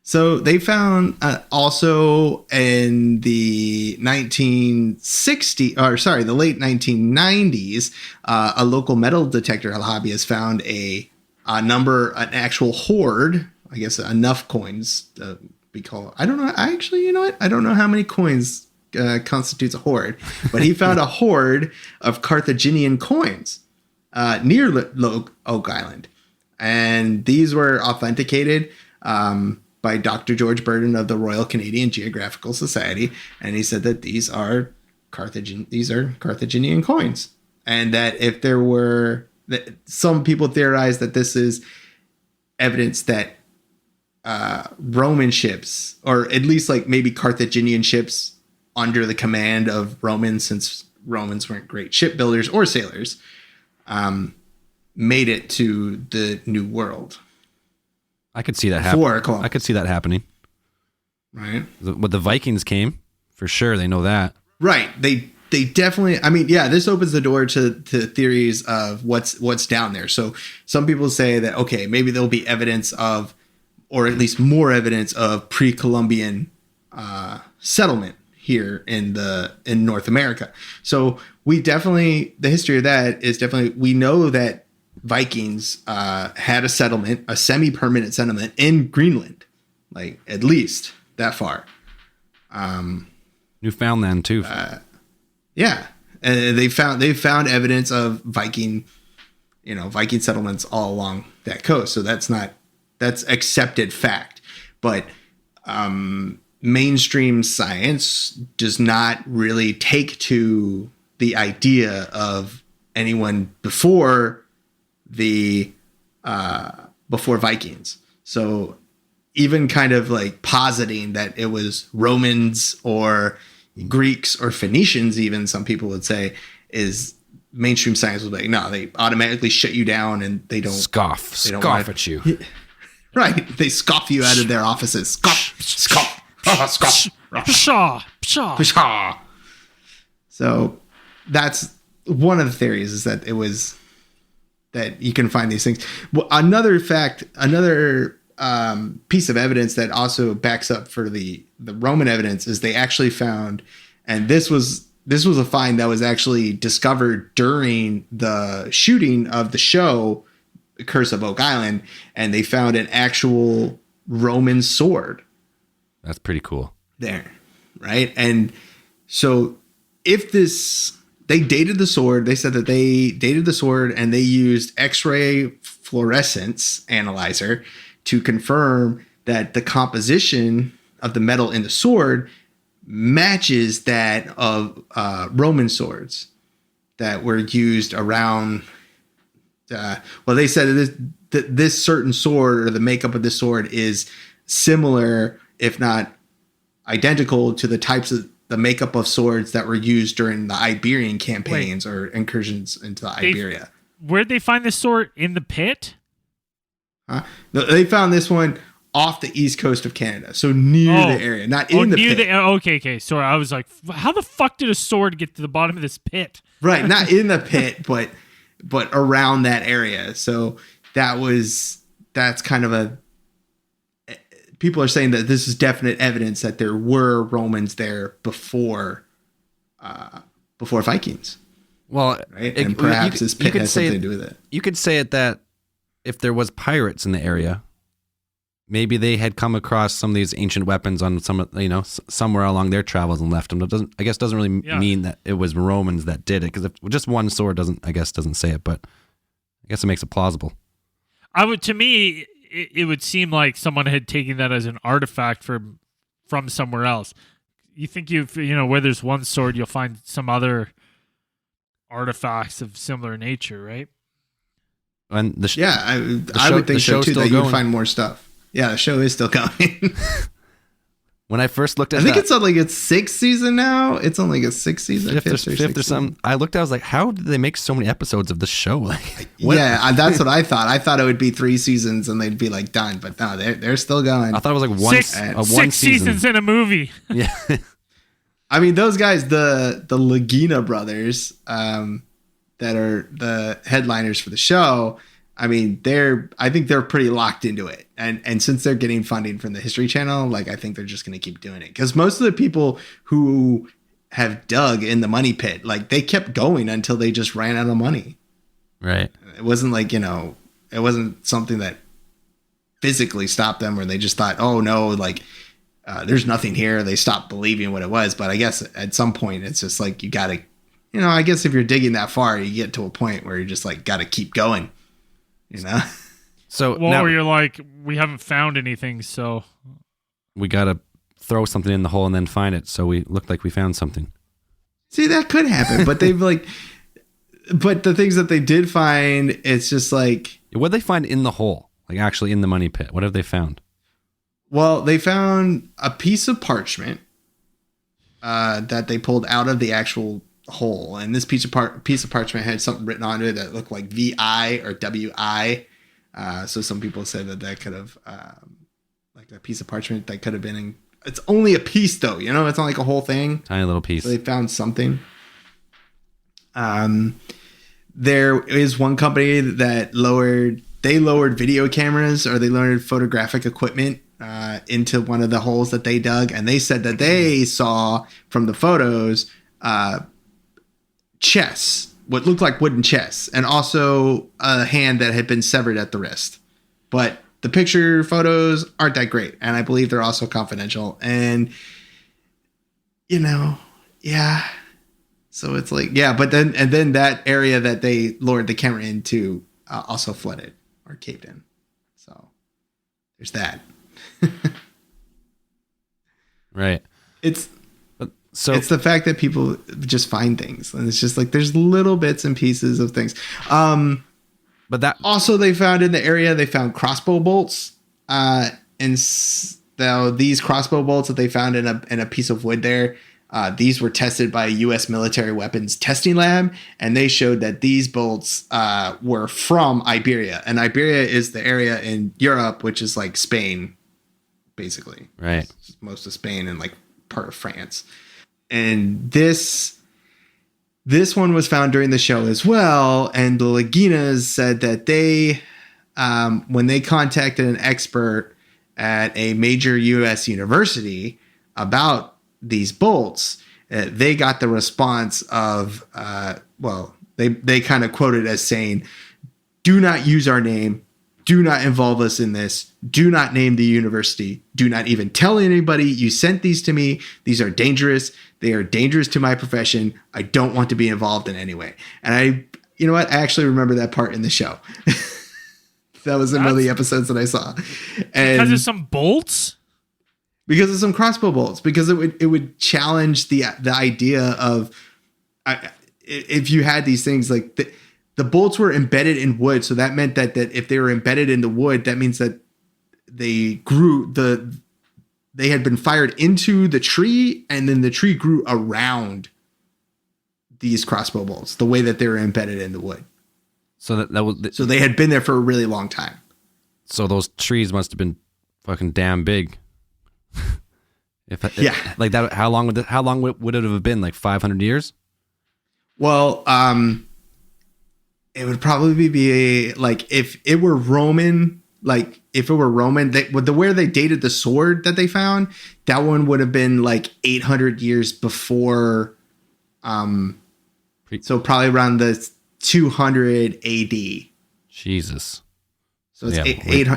So they found also in the the late 1990s, a local metal detector hobbyist found an actual hoard, I guess enough coins to be called. I don't know. You know what? I don't know how many coins constitutes a hoard, but he found a hoard of Carthaginian coins near Oak Island. And these were authenticated by Dr. George Burden of the Royal Canadian Geographical Society, and he said that these are Carthaginian coins, and that if there were, some people theorize that this is evidence that Roman ships, or at least like maybe Carthaginian ships under the command of Romans, since Romans weren't great shipbuilders or sailors, made it to the New World. I could see that happening. Columbus. I could see that happening. Right. When the Vikings came, for sure, they know that. Right. They definitely. I mean, yeah. This opens the door to theories of what's down there. So some people say that okay, maybe there'll be evidence of, or at least more evidence of pre-Columbian settlement here in North America. So we definitely, the history of that is definitely, we know that Vikings had a settlement, a semi-permanent settlement in Greenland, like at least that far. Newfoundland too. Yeah, and they found evidence of Viking settlements all along that coast. So that's accepted fact. But mainstream science does not really take to the idea of anyone before Vikings. So even kind of like positing that it was Romans or Greeks or Phoenicians, even some people would say, is mainstream science was like, no, they automatically shut you down and they don't scoff at you. Right. They scoff you out of their offices. Scoff. Scoff. Pshaw. Pshaw. So that's one of the theories, is that it was that you can find these things. Well, another piece of evidence that also backs up for the Roman evidence is they actually found, and this was a find that was actually discovered during the shooting of the show Curse of Oak Island, and they found an actual Roman sword That's pretty cool. there, right? And so if they dated the sword, they said that they dated the sword and they used X-ray fluorescence analyzer to confirm that the composition of the metal in the sword matches that of Roman swords that were used around. They said that this certain sword or the makeup of this sword is similar, if not identical, to the types of the makeup of swords that were used during the Iberian campaigns or incursions into Iberia. Where'd they find this sword? In the pit? They found this one off the east coast of Canada, so near the area, not in the pit. Okay. Sorry, I was like, how the fuck did a sword get to the bottom of this pit? Right, not in the pit, but around that area. So that's kind of people are saying that this is definite evidence that there were Romans there before Vikings. Well, right, and perhaps this pit has something to do with it. You could say it that if there was pirates in the area, maybe they had come across some of these ancient weapons on somewhere along their travels and left them. It doesn't really mean that it was Romans that did it, because if just one sword doesn't say it, but I guess it makes it plausible. To me, it would seem like someone had taken that as an artifact from somewhere else. You think where there's one sword, you'll find some other artifacts of similar nature, right? And I would think so too, that you'd find more stuff. Yeah, the show is still going. When I first looked at I think it's on like its sixth season now. It's on like its sixth season, fifth or something. I looked, I was like, how did they make so many episodes of the show? Like, that's what I thought. I thought it would be 3 seasons and they'd be like done, but no, they're still going. I thought it was like one six seasons in a movie. Yeah. I mean, those guys, the Lagina brothers, that are the headliners for the show, I mean, I think they're pretty locked into it. And since they're getting funding from the History Channel, like, I think they're just going to keep doing it. Because most of the people who have dug in the money pit, like, they kept going until they just ran out of money. Right. It wasn't like, it wasn't something that physically stopped them, or they just thought, oh no, like, there's nothing here. They stopped believing what it was. But I guess at some point it's just like, you got to, I guess if you're digging that far, you get to a point where you're just like, got to keep going. So where you're like, we haven't found anything, so we gotta throw something in the hole and then find it, so we look like we found something. See, that could happen, but but the things that they did find, it's just like, what did they find in the hole, like actually in the money pit? What have they found? Well, they found a piece of parchment that they pulled out of the actual hole, and this piece of parchment had something written on it that looked like VI or WI. So some people said that could have, like a piece of parchment that could have been in. It's only a piece, though. It's not like a whole thing. Tiny little piece. So they found something. There is one company that lowered video cameras, or they lowered photographic equipment into one of the holes that they dug, and they said that they saw from the photos chests, what looked like wooden chests, and also a hand that had been severed at the wrist. But the picture photos aren't that great, and I believe they're also confidential. And yeah. So it's like, yeah, but then that area that they lowered the camera into also flooded or caved in. So there's that. Right. It's the fact that people just find things, and it's just like there's little bits and pieces of things. But that also, they found in the area, they found crossbow bolts, and these crossbow bolts that they found in a piece of wood there, these were tested by a U.S. military weapons testing lab, and they showed that these bolts were from Iberia, and Iberia is the area in Europe which is like Spain, basically. Right. Most of Spain and like part of France. And this one was found during the show as well. And the Laginas said that they, when they contacted an expert at a major U.S. university about these bolts, they got the response of, they kind of quoted as saying, "Do not use our name. do not involve us in this. Do not name the university. Do not even tell anybody you sent these to me. These are dangerous. They are dangerous to my profession. I don't want to be involved in any way. And you know what? I actually remember that part in the show. That was in one of the episodes that I saw. And Because of some bolts? because of some crossbow bolts, because it would challenge the idea of if you had these things like the bolts were embedded in wood, so that meant that if they were embedded in the wood, that means that they had been fired into the tree, and then the tree grew around these crossbow bolts the way that they were embedded in the wood. So So they had been there for a really long time. so those trees must have been fucking damn big. Yeah. Like that. How long would it have been? Like 500 years? Well, it would probably be like if it were Roman, where they dated the sword that they found, that one would have been like 800 years before. So probably around the 200 AD. Jesus. So it's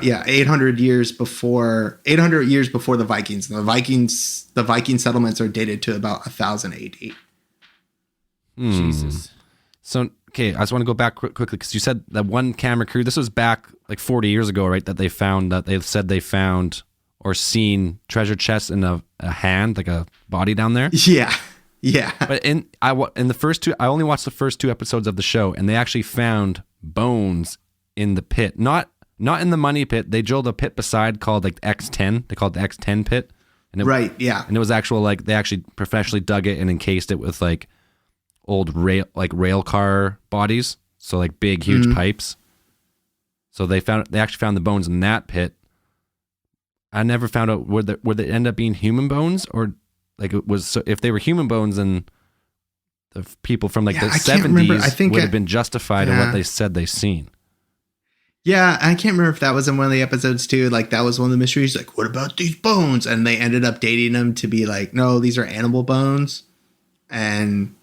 Yeah, 800 years before the Vikings. And the Viking settlements are dated to about 1000 AD. Jesus. So, okay, I just want to go back quickly because you said that one camera crew, this was back like 40 years ago, right? That they said they found or seen treasure chests in a hand, like a body down there. Yeah. Yeah. But in the first two, I only watched the first two episodes of the show, and they actually found bones in the pit. Not in the money pit. They drilled a pit beside called like X10. They called it the X10 pit. And Right, yeah. And it was actual, like, they actually professionally dug it and encased it with like old rail car bodies. So like big, huge pipes. So they actually found the bones in that pit. I never found out would they end up being human bones, or like it was, so if they were human bones, then the people from like the I can't remember. 70s I think would have been justified in what they said they seen. Yeah, I can't remember if that was in one of the episodes too. Like that was one of the mysteries. Like, what about these bones? And they ended up dating them to be like, no, these are animal bones. And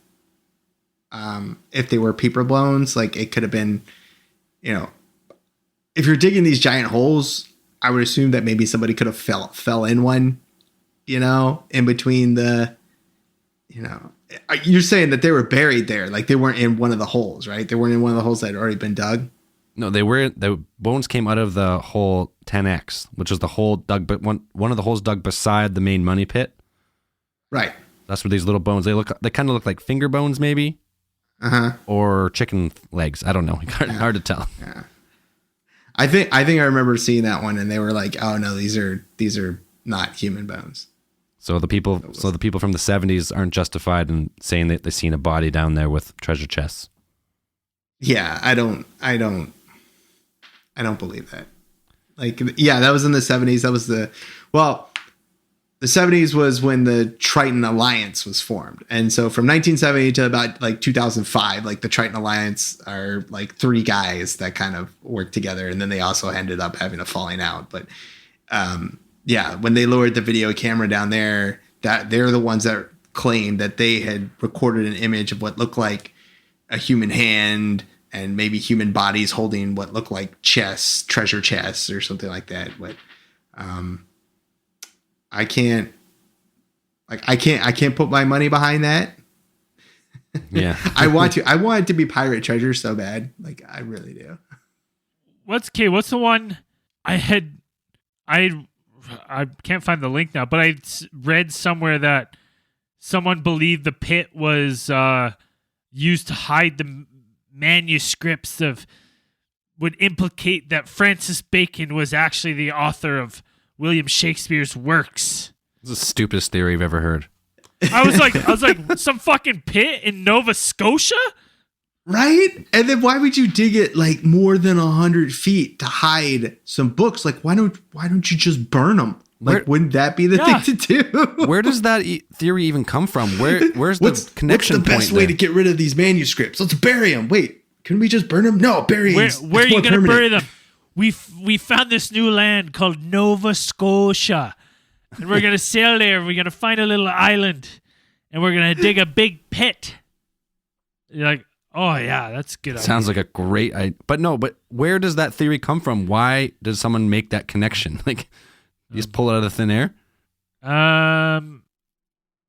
if they were people bones, like it could have been, if you're digging these giant holes, I would assume that maybe somebody could have fell in one, in between the, you're saying that they were buried there, like they weren't in one of the holes, right? They weren't in one of the holes that had already been dug. No, the bones came out of the hole 10X, which was the hole dug, but one of the holes dug beside the main money pit. Right. That's where these little bones, they kind of look like finger bones maybe. Or chicken legs. I don't know. Hard to tell. Yeah. I think I remember seeing that one, and they were like, "Oh no, these are not human bones." So the people from the 70s aren't justified in saying that they've seen a body down there with treasure chests. Yeah, I don't believe that. Like, yeah, that was in the 70s. That was the 70s was when the Triton Alliance was formed. And so from 1970 to about like 2005, like the Triton Alliance are like three guys that kind of work together. And then they also ended up having a falling out. But yeah, when they lowered the video camera down there, that they're the ones that claimed that they had recorded an image of what looked like a human hand and maybe human bodies holding what looked like chests, treasure chests or something like that. But I can't put my money behind that. Yeah. I want it to be pirate treasure so bad. Like I really do. What's the one I can't find the link now, but I read somewhere that someone believed the pit was used to hide the manuscripts would implicate that Francis Bacon was actually the author of William Shakespeare's works. It's the stupidest theory I've ever heard. I was like, some fucking pit in Nova Scotia? Right? And then why would you dig it like more than 100 feet to hide some books? Like, why don't you just burn them? Like, wouldn't that be the thing to do? Where does that theory even come from? Where's the connection point? What's the best way to get rid of these manuscripts? Let's bury them. Wait, couldn't we just burn them? No, bury them. Where are you going to bury them? We found this new land called Nova Scotia, and we're going to sail there. We're going to find a little island, and we're going to dig a big pit. You're like, Oh yeah, that's a good. Sounds like a great idea. But where does that theory come from? Why does someone make that connection? Like, you just pull it out of thin air? idea.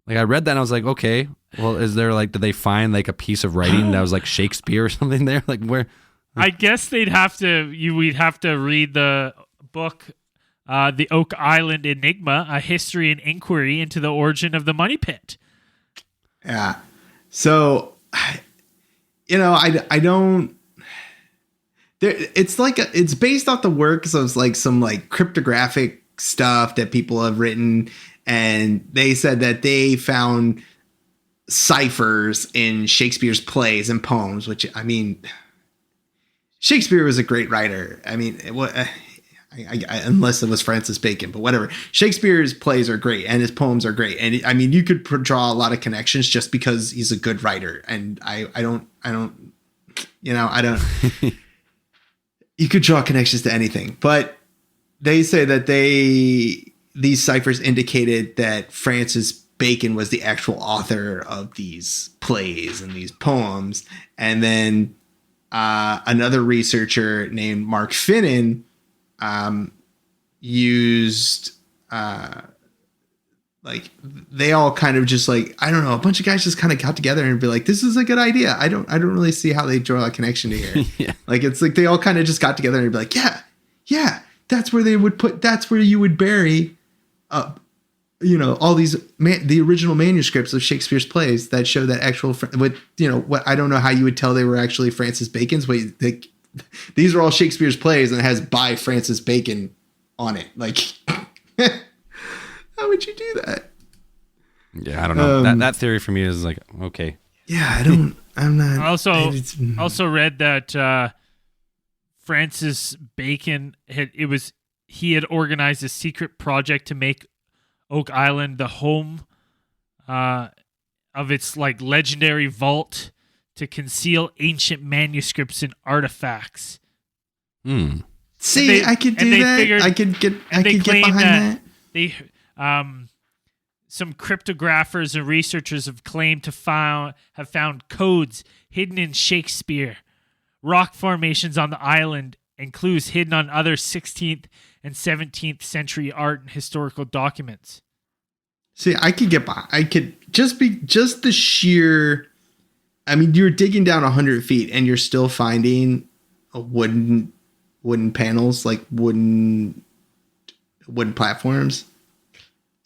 Like, I read that and I was like, okay, well, is there like, did they find like a piece of writing that was like Shakespeare or something there? Like, where? I guess we'd have to read the book, The Oak Island Enigma: A History and Inquiry into the Origin of the Money Pit. Yeah. So, I don't. It's like it's based off the works of like some like cryptographic stuff that people have written, and they said that they found ciphers in Shakespeare's plays and poems. Which, I mean, Shakespeare was a great writer. I mean, unless it was Francis Bacon, but whatever. Shakespeare's plays are great and his poems are great. And I mean, you could draw a lot of connections just because he's a good writer. And I don't, you could draw connections to anything, but they say that these ciphers indicated that Francis Bacon was the actual author of these plays and these poems. And then another researcher named Mark Finnan used like they all kind of just like, I don't know, a bunch of guys just kind of got together and be like, this is a good idea. I don't really see how they draw a connection to here. Yeah. Like, it's like they all kind of just got together and be like, yeah, that's where you would bury all these the original manuscripts of Shakespeare's plays that show that actual I don't know how you would tell they were actually Francis Bacon's, but these are all Shakespeare's plays and it has by Francis Bacon on it. Like, how would you do that? Yeah, I don't know. That theory for me is like, okay. Yeah, I'm not. Also read that Francis Bacon had organized a secret project to make Oak Island the home of its like legendary vault to conceal ancient manuscripts and artifacts. See, I could do that. I could get behind that. They some cryptographers and researchers have claimed to have found codes hidden in Shakespeare, rock formations on the island, and clues hidden on other 16th and 17th century art and historical documents. See, I could get by. I could just the sheer. I mean, you're digging down 100 feet and you're still finding wooden panels, like wooden platforms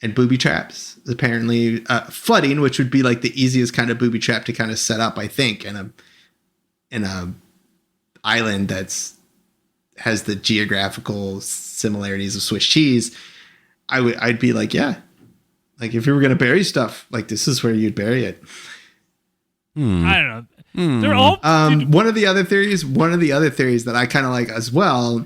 and booby traps. Apparently, flooding, which would be like the easiest kind of booby trap to kind of set up, I think, in a island has the geographical similarities of Swiss cheese. I'd be like, yeah, like if you were gonna bury stuff, like this is where you'd bury it. I don't know. They're all one of the other theories that I kind of like as well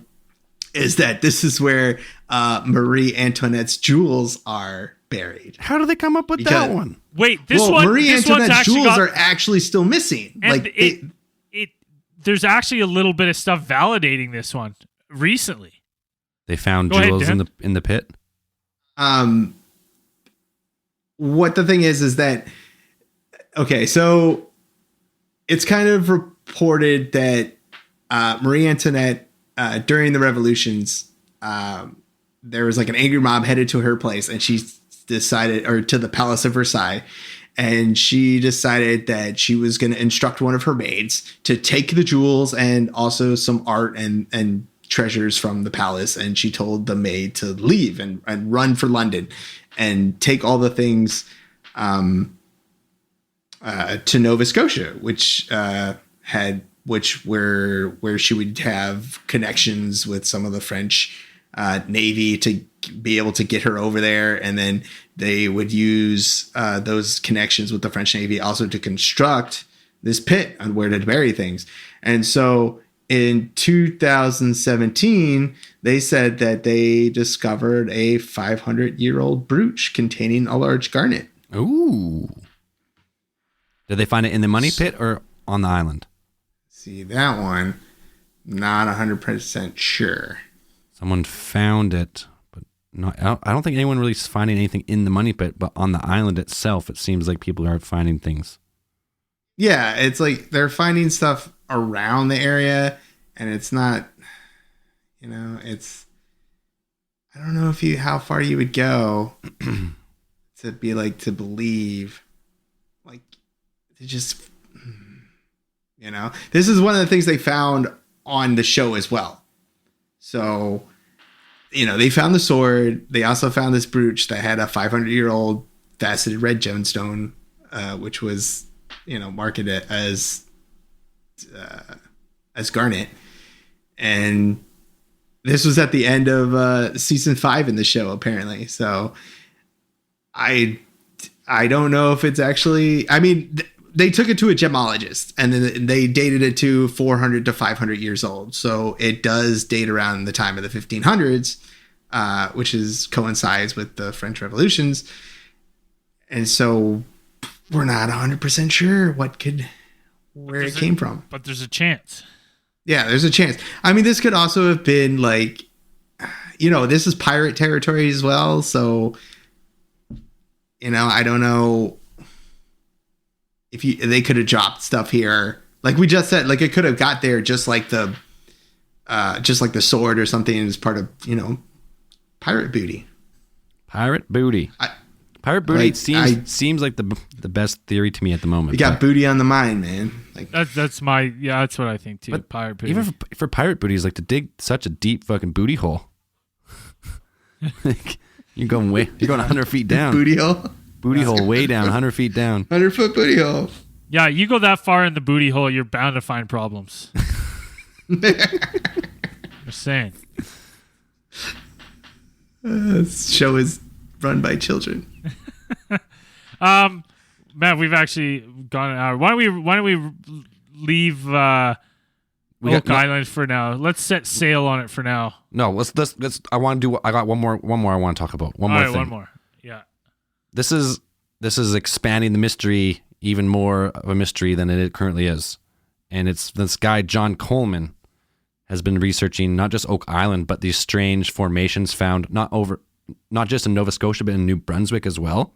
is that this is where Marie Antoinette's jewels are buried. How do they come up with that one? Wait, Marie Antoinette's jewels are actually still missing. And like there's actually a little bit of stuff validating this one recently. They found Go jewels ahead, in the pit. What the thing is that, okay, so it's kind of reported that Marie Antoinette, during the revolutions, there was like an angry mob headed to her place, and she decided, or to the Palace of Versailles, and she decided that she was going to instruct one of her maids to take the jewels and also some art and treasures from the palace. And she told the maid to leave and run for London and take all the things to Nova Scotia, where she would have connections with some of the French Navy to be able to get her over there. And then they would use those connections with the French Navy also to construct this pit on where to bury things. And so in 2017, they said that they discovered a 500-year-old brooch containing a large garnet. Ooh. Did they find it in the money pit or on the island? See, that one, not 100% sure. Someone found it, but not. I don't think anyone really is finding anything in the money pit, but on the island itself, it seems like people are finding things. Yeah, it's like they're finding stuff around the area, and it's not, it's. I don't know how far you would go to be like to believe, like to just, this is one of the things they found on the show as well. So, they found the sword. They also found this brooch that had a 500-year-old faceted red gemstone, which was, marketed as garnet. And this was at the end of season 5 in the show, apparently. So I don't know if it's actually, they took it to a gemologist and then they dated it to 400 to 500 years old. So it does date around the time of the 1500s, which coincides with the French revolutions. And so we're not 100% sure where it came from. But there's a chance. Yeah, there's a chance. This could also have been like, this is pirate territory as well. So, I don't know if they could have dropped stuff here. Like we just said, like it could have got there just like the sword or something as part of, pirate booty. Pirate booty. Pirate booty seems like the best theory to me at the moment. You got booty on the mind, man. Like that's what I think too. But pirate booty. Even for pirate booties, like to dig such a deep fucking booty hole. Like, you're going 100 feet down. Booty hole. Booty hole way down, 100 feet down. 100-foot booty hole. Yeah, you go that far in the booty hole, you're bound to find problems. Just saying. This show is run by children. Matt, we've actually gone an hour. Why don't we leave Oak Island for now? Let's set sail on it for now. No, let's. I got one more I want to talk about. One more thing. One more. Yeah. This is expanding the mystery even more of a mystery than it currently is. And it's this guy, John Coleman, has been researching not just Oak Island, but these strange formations found not just in Nova Scotia, but in New Brunswick as well.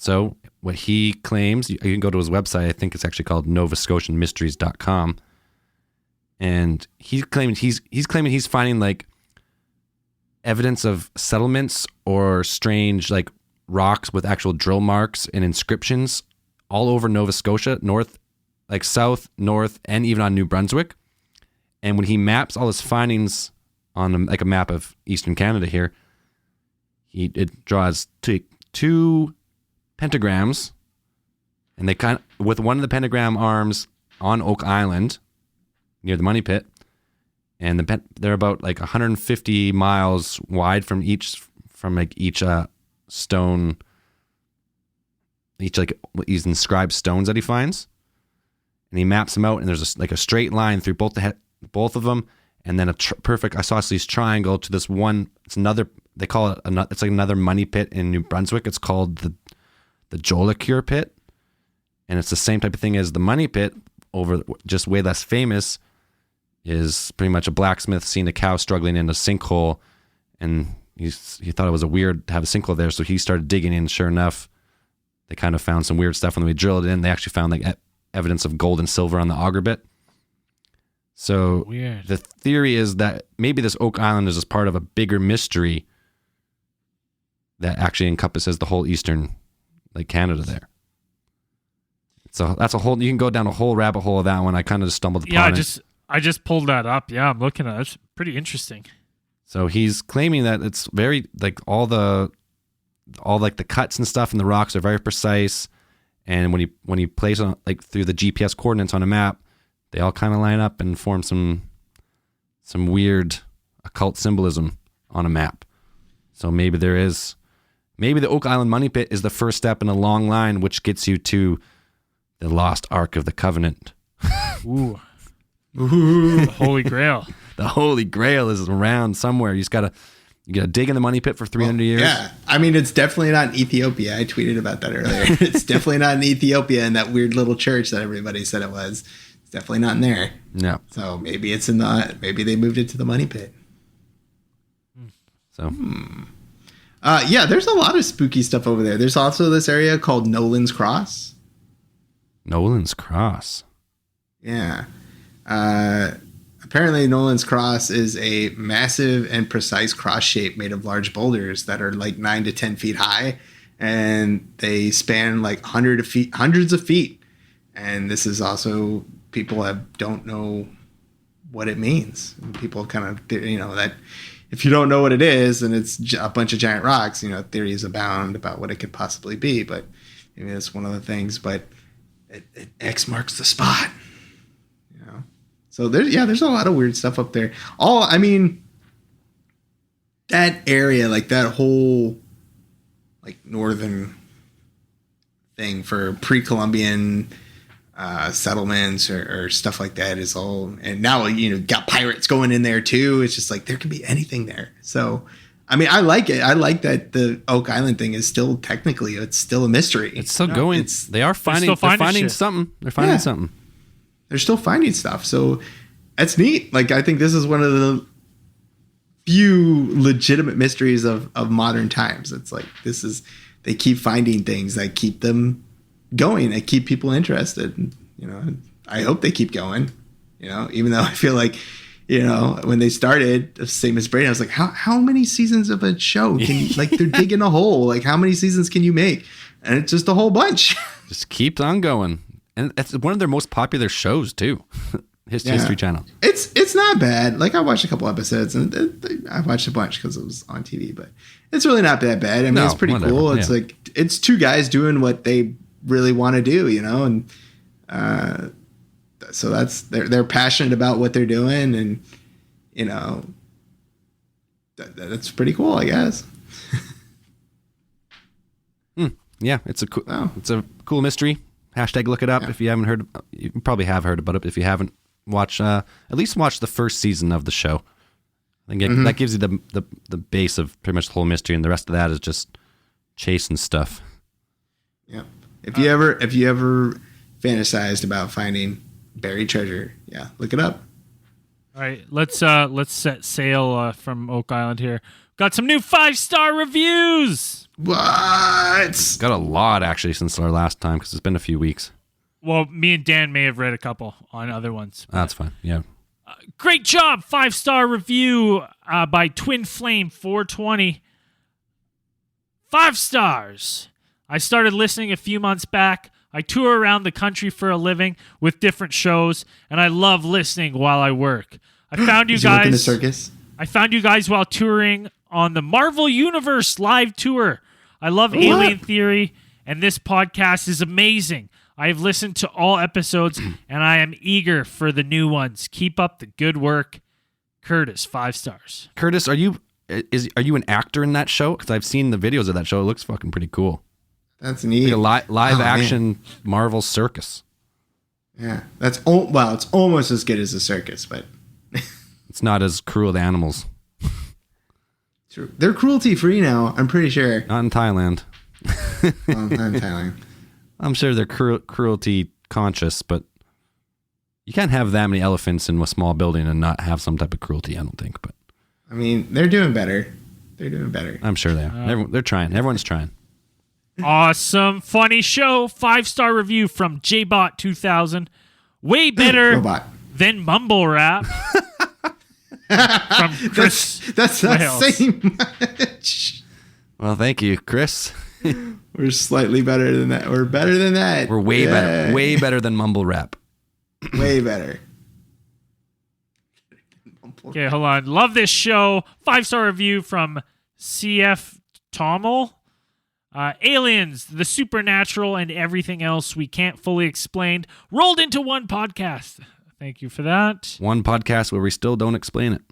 So what he claims, you can go to his website. I think it's actually called novascotianmysteries.com. And he's claiming he's finding like evidence of settlements or strange like rocks with actual drill marks and inscriptions all over Nova Scotia, north, like south, north, and even on New Brunswick. And when he maps all his findings on a map of Eastern Canada here, it draws two pentagrams, and they with one of the pentagram arms on Oak Island near the Money Pit, and they're about like 150 miles wide from each stone, these inscribed stones that he finds, and he maps them out, and there's a straight line through both of them, and then a perfect isosceles triangle to this one. It's another. They call it it's like another money pit in New Brunswick. It's called the Jolicoeur pit, and it's the same type of thing as the money pit, over just way less famous. Is pretty much a blacksmith seeing a cow struggling in a sinkhole, and he thought it was weird to have a sinkhole there, so he started digging in. Sure enough, they kind of found some weird stuff. When we drilled it in, they actually found like evidence of gold and silver on the auger bit. So weird. The theory is that maybe this Oak Island is just part of a bigger mystery that actually encompasses the whole eastern, like Canada there. So that's a whole. You can go down a whole rabbit hole of that one. I kind of just stumbled upon it. I just pulled that up. Yeah, I'm looking at it. It's pretty interesting. So he's claiming that it's very like all the cuts and stuff in the rocks are very precise, and when he plays on like through the GPS coordinates on a map, they all kind of line up and form some weird occult symbolism on a map. So maybe the Oak Island Money Pit is the first step in a long line which gets you to the lost Ark of the Covenant. Ooh. Ooh, the Holy Grail. The Holy Grail is around somewhere. You gotta dig in the money pit for 300 years. Yeah, it's definitely not in Ethiopia. I tweeted about that earlier. It's definitely not in Ethiopia in that weird little church that everybody said it was. It's definitely not in there. No. So maybe it's maybe they moved it to the money pit. So. Yeah, there's a lot of spooky stuff over there. There's also this area called Nolan's Cross. Nolan's Cross. Yeah. Apparently, Nolan's Cross is a massive and precise cross shape made of large boulders that are like 9 to 10 feet high, and they span like hundreds of feet. And this is also don't know what it means. And people kind of, that if you don't know what it is, and it's a bunch of giant rocks, theories abound about what it could possibly be. But maybe that's one of the things. But X marks the spot. So there's a lot of weird stuff up there. That area, like that whole like northern thing for pre-Columbian settlements or stuff like that is all. And now got pirates going in there too. It's just like there could be anything there. So I like it. I like that the Oak Island thing is still technically it's still a mystery. It's still going. They're finding shit. something. They're finding something. They're still finding stuff. So that's neat. Like, I think this is one of the few legitimate mysteries of modern times. It's like, they keep finding things that keep them going, that keep people interested. And, I hope they keep going, even though I feel like, when they started, same as Brady, I was like, how many seasons of a show can you, like, they're digging a hole. Like, how many seasons can you make? And it's just a whole bunch. Just keeps on going. And it's one of their most popular shows too. History Channel. It's not bad. Like I watched a couple episodes and I watched a bunch because it was on TV, but it's really not that bad. It's pretty cool. It's like it's two guys doing what they really want to do, and so they're passionate about what they're doing, and that's pretty cool, I guess. Yeah, it's a cool mystery. Hashtag look it up if you haven't heard. You probably have heard about it. If you haven't, at least watch the first season of the show. I think that gives you the base of pretty much the whole mystery, and the rest of that is just chasing stuff. Yeah. If you ever fantasized about finding buried treasure, look it up. All right, let's set sail from Oak Island here. Got some new 5-star reviews. What? Got a lot actually since our last time because it's been a few weeks. Well, me and Dan may have read a couple on other ones. That's fine. Yeah. Great job. 5-star review by Twin Flame 420. 5 stars. I started listening a few months back. I tour around the country for a living with different shows, and I love listening while I work. I found you Did you work in the guys. circus? I found you guys while touring on the Marvel Universe live tour. I love Alien Theory, and this podcast is amazing. I have listened to all episodes, and I am eager for the new ones. Keep up the good work. Curtis, 5 stars. Curtis, are you an actor in that show? Because I've seen the videos of that show. It looks fucking pretty cool. That's neat. Like a live action Marvel circus. Yeah, it's almost as good as a circus, but it's not as cruel to animals. True. They're cruelty free now. I'm pretty sure. Not in Thailand. Well, not in Thailand. I'm sure they're cruelty conscious, but you can't have that many elephants in a small building and not have some type of cruelty. I don't think, but they're doing better. I'm sure they are. They're trying. Everyone's trying. Awesome, funny show. 5-star review from JBot2000. Way better Robot. than Mumble Rap. From Chris. That's not Wales. saying much. Well, thank you, Chris. We're slightly better than that. We're better than that. We're way better. Way better than Mumble Rap. Way better. Okay, hold on. Love this show. 5-star review from CF Tommel. Aliens, the supernatural, and everything else we can't fully explain rolled into one podcast. Thank you for that. One podcast where we still don't explain it.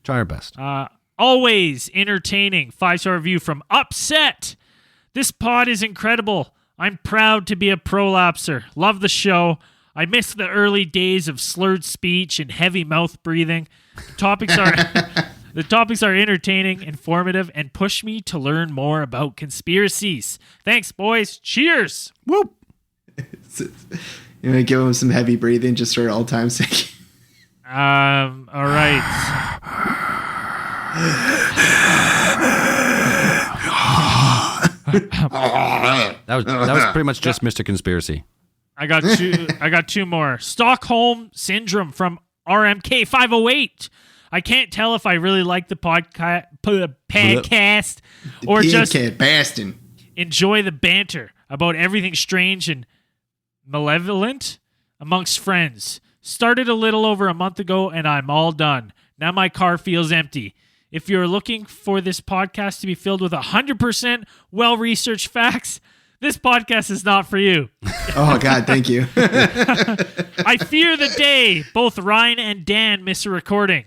Try our best. Always entertaining. 5-star review from Upset. This pod is incredible. I'm proud to be a prolapser. Love the show. I miss the early days of slurred speech and heavy mouth breathing. The topics are entertaining, informative, and push me to learn more about conspiracies. Thanks, boys. Cheers. Whoop. You want to give him some heavy breathing just for all time's sake? All right. That was pretty much just Mr. Conspiracy. I got two. I got two more. Stockholm Syndrome from RMK 508. I can't tell if I really like the podcast or just Bastin. enjoy the banter about everything strange and malevolent amongst friends. Started a little over a month ago, and I'm all done. Now my car feels empty. If you're looking for this podcast to be filled with 100% well-researched facts, this podcast is not for you. Oh, God, thank you. I fear the day both Ryan and Dan miss a recording.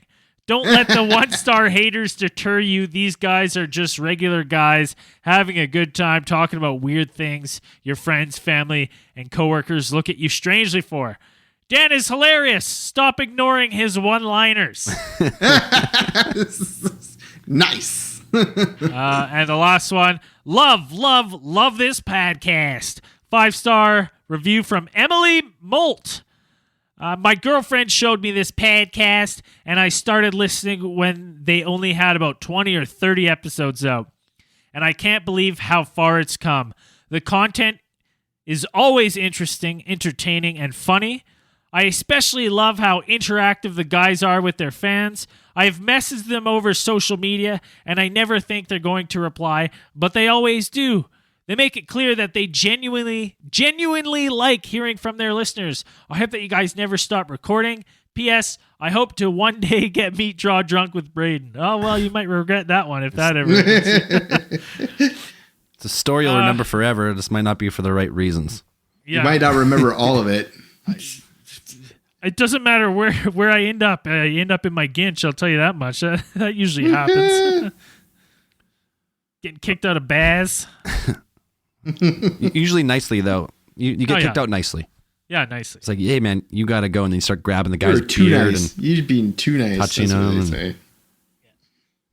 Don't let the one-star haters deter you. These guys are just regular guys having a good time talking about weird things your friends, family, and coworkers look at you strangely for. Dan is hilarious. Stop ignoring his one-liners. Nice. And the last one, love this podcast. 5-star review from Emily Molt. My girlfriend showed me this podcast, and I started listening when they only had about 20 or 30 episodes out. And I can't believe how far it's come. The content is always interesting, entertaining, and funny. I especially love how interactive the guys are with their fans. I have messaged them over social media, and I never think they're going to reply, but they always do. They make it clear that they genuinely like hearing from their listeners. I hope that you guys never stop recording. P.S. I hope to one day get Meat Draw drunk with Braden. Oh, well, you might regret that one if that ever happens. It's a story you'll remember forever. This might not be for the right reasons. Yeah. You might not remember all of it. It doesn't matter where I end up. I end up in my Ginch, I'll tell you that much. That usually happens. Getting kicked out of Baz. Usually nicely, though. You get kicked out nicely. Yeah, nicely. It's like, hey, man, you got to go. And then you start grabbing the guy's You're too beard. nice. And You're being too nice. touching That's what him they and- say.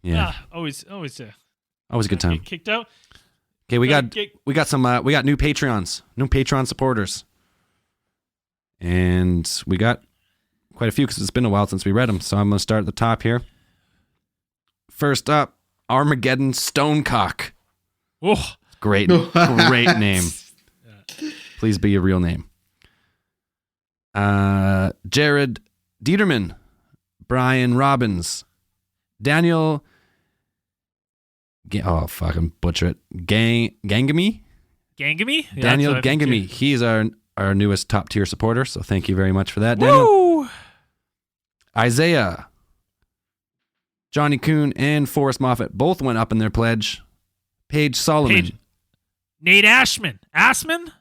yeah, Always always a good time. get kicked out. Okay, we got Get- we got new Patreon supporters, and we got quite a few because it's been a while since we read them. So I'm gonna start at the top here. First up, Armageddon Stonecock. Oh, Great name. Please be your real name. Jared Dieterman, Brian Robbins, Daniel. Oh, fucking butcher it. Gangami? Gangami? Yeah, Daniel that's what I think Gangami. too. He's our newest top tier supporter. So thank you very much for that, Daniel. Woo! Isaiah, Johnny Kuhn, and Forrest Moffat both went up in their pledge. Paige Solomon. Nate Ashman. Assman,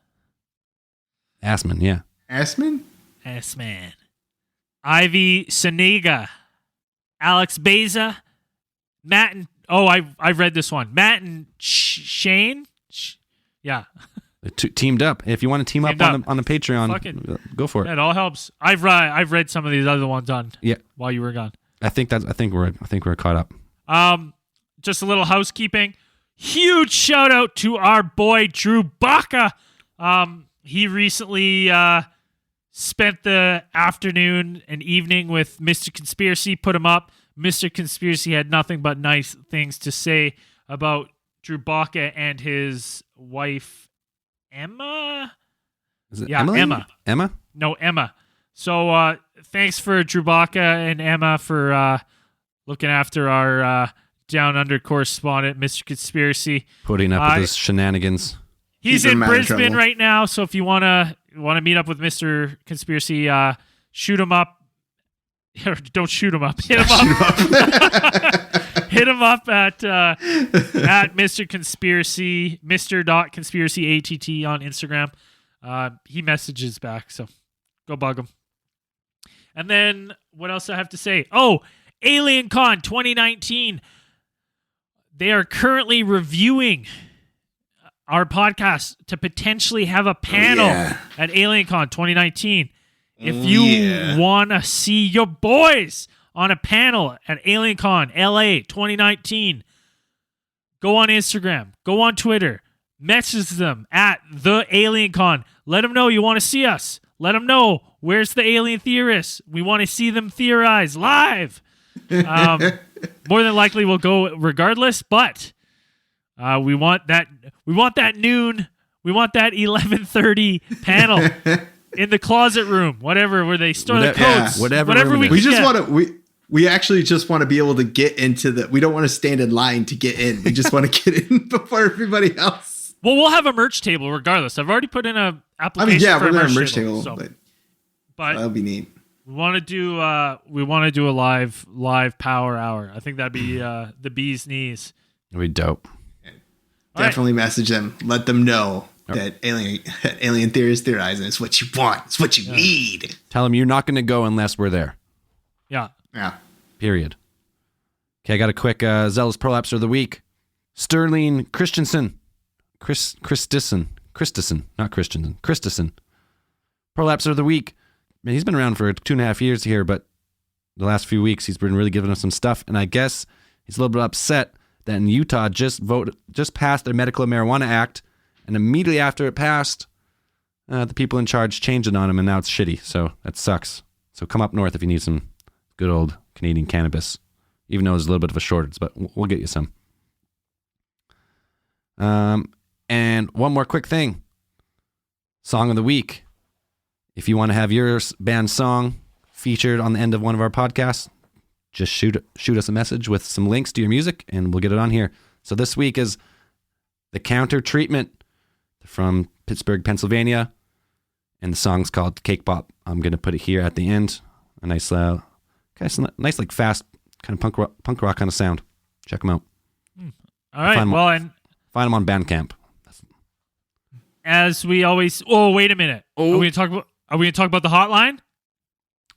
yeah. Assman? Ivy Senega. Alex Beza. Matt and... Oh, I've read this one. Matt and Shane? Yeah. They teamed up. If you want to team up Teamed on the Patreon, Fucking- go for it. It all helps. I've read some of these other ones on Yeah, while you were gone. I think we're caught up. Just a little housekeeping. Huge shout out to our boy Drew Baca. He recently spent the afternoon and evening with Mr. Conspiracy. Put him up. Mr. Conspiracy had nothing but nice things to say about Drew Baca and his wife Emma. Is it Yeah, Emily? Emma. Emma? No, Emma. So thanks for Drew Baca and Emma for looking after our down under correspondent, Mr. Conspiracy. Putting up with his shenanigans. He's Keep in him out of Brisbane trouble. right now, so if you wanna meet up with Mr. Conspiracy, shoot him up. Or don't shoot him up. Hit him up. Hit him up at Mr. Conspiracy, Mr.Conspiracy ATT on Instagram. He messages back, so go bug him. And then what else I have to say? Oh, AlienCon 2019. They are currently reviewing our podcast to potentially have a panel at AlienCon 2019. If you want to see your boys on a panel at AlienCon LA 2019, go on Instagram, go on Twitter, message them at the AlienCon. Let them know you want to see us. Let them know where's the alien theorists. We want to see them theorize live. More than likely we'll go regardless, but We want that noon. We want that 11:30 panel in the closet room, whatever, where they store the Whatever- coats. yeah, whatever whatever room we it can is. We just get. want to we actually just want to be able to get into we don't want to stand in line to get in. We just want to get in before everybody else. Well, we'll have a merch table regardless. I've already put in a I application mean, yeah, for we're a gonna merch, merch table. table, So, but that'll be neat. we want to do a live power hour. I think that'd be the bee's knees. It'd be dope. All right. Definitely message them. Let them know that alien theorists theorizing is what you want. It's what you need. Tell them you're not going to go unless we're there. Yeah. Yeah. Period. Okay, I got a quick Zealous Prolapser of the Week. Sterling Christensen. Christensen. Not Christensen. Christensen. Prolapser of the Week. Man, he's been around for 2.5 years here, but the last few weeks he's been really giving us some stuff, and I guess he's a little bit upset that in Utah just passed their Medical Marijuana Act, and immediately after it passed, the people in charge changed it on him, and now it's shitty, so that sucks. So come up north if you need some good old Canadian cannabis, even though there's a little bit of a shortage, but we'll get you some. And one more quick thing. Song of the Week. If you want to have your band's song featured on the end of one of our podcasts, just shoot us a message with some links to your music and we'll get it on here. So this week is The Counter Treatment from Pittsburgh, Pennsylvania. And the song's called Cake Pop. I'm going to put it here at the end. A nice, nice like fast kind of punk rock kind of sound. Check them out. All right. Find Well, and them on Bandcamp. as we always, wait a minute. Oh. Are we gonna talk about the hotline?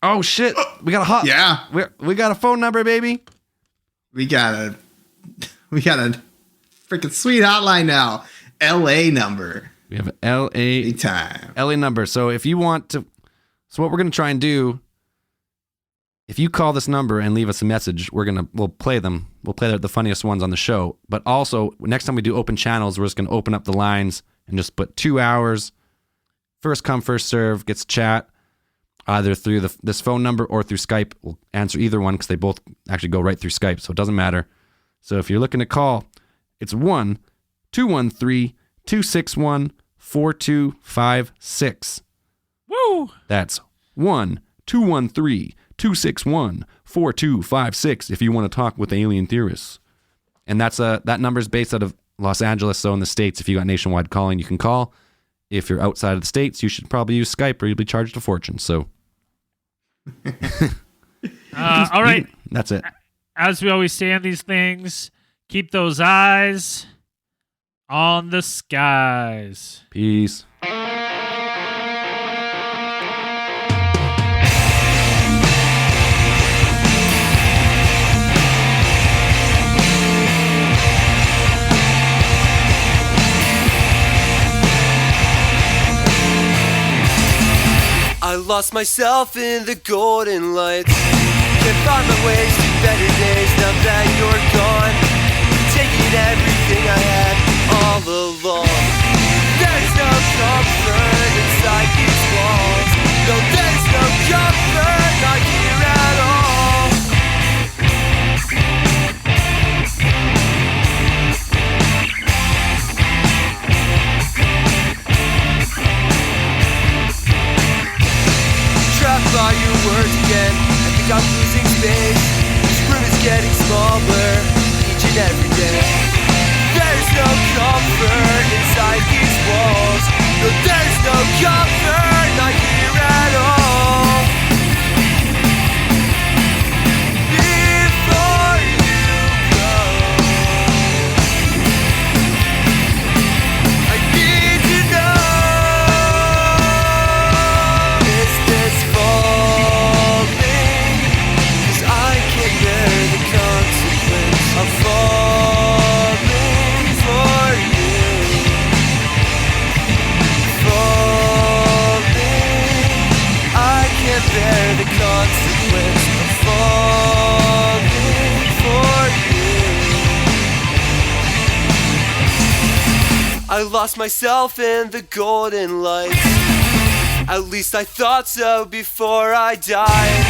Oh shit! We got a Yeah. we got a phone number, baby. We got a freaking sweet hotline now. LA number. We have an LA Big time. number. So if you want to, so what we're gonna try and do, if you call this number and leave us a message, we'll play them. We'll play the funniest ones on the show. But also next time we do open channels, we're just gonna open up the lines and just put 2 hours. First come, first serve. Gets chat either through this phone number or through Skype. We'll answer either one because they both actually go right through Skype, so it doesn't matter. So if you're looking to call, it's 1-213-261-4256. Woo! That's 1-213-261-4256 if you want to talk with alien theorists. And that number's based out of Los Angeles, so in the States, if you got nationwide calling, you can call. If you're outside of the States, you should probably use Skype or you'll be charged a fortune. So, All right. That's it. As we always say on these things, keep those eyes on the skies. Peace. I lost myself in the golden lights. Can't find my ways to better days now that you're gone. Taking everything I had all along. There's no comfort inside these walls. No, there's no comfort, not here at all. Trapped by your words again, I think I'm losing space. This room is getting smaller each and every day. There's no comfort inside these walls. No, there's no comfort, not here at all. Before you go, I need to know, is this falling? 'Cause I can't bear the consequence of falling for you. Falling, I can't bear the consequence of falling for you. I lost myself in the golden lights. At least I thought so before I died.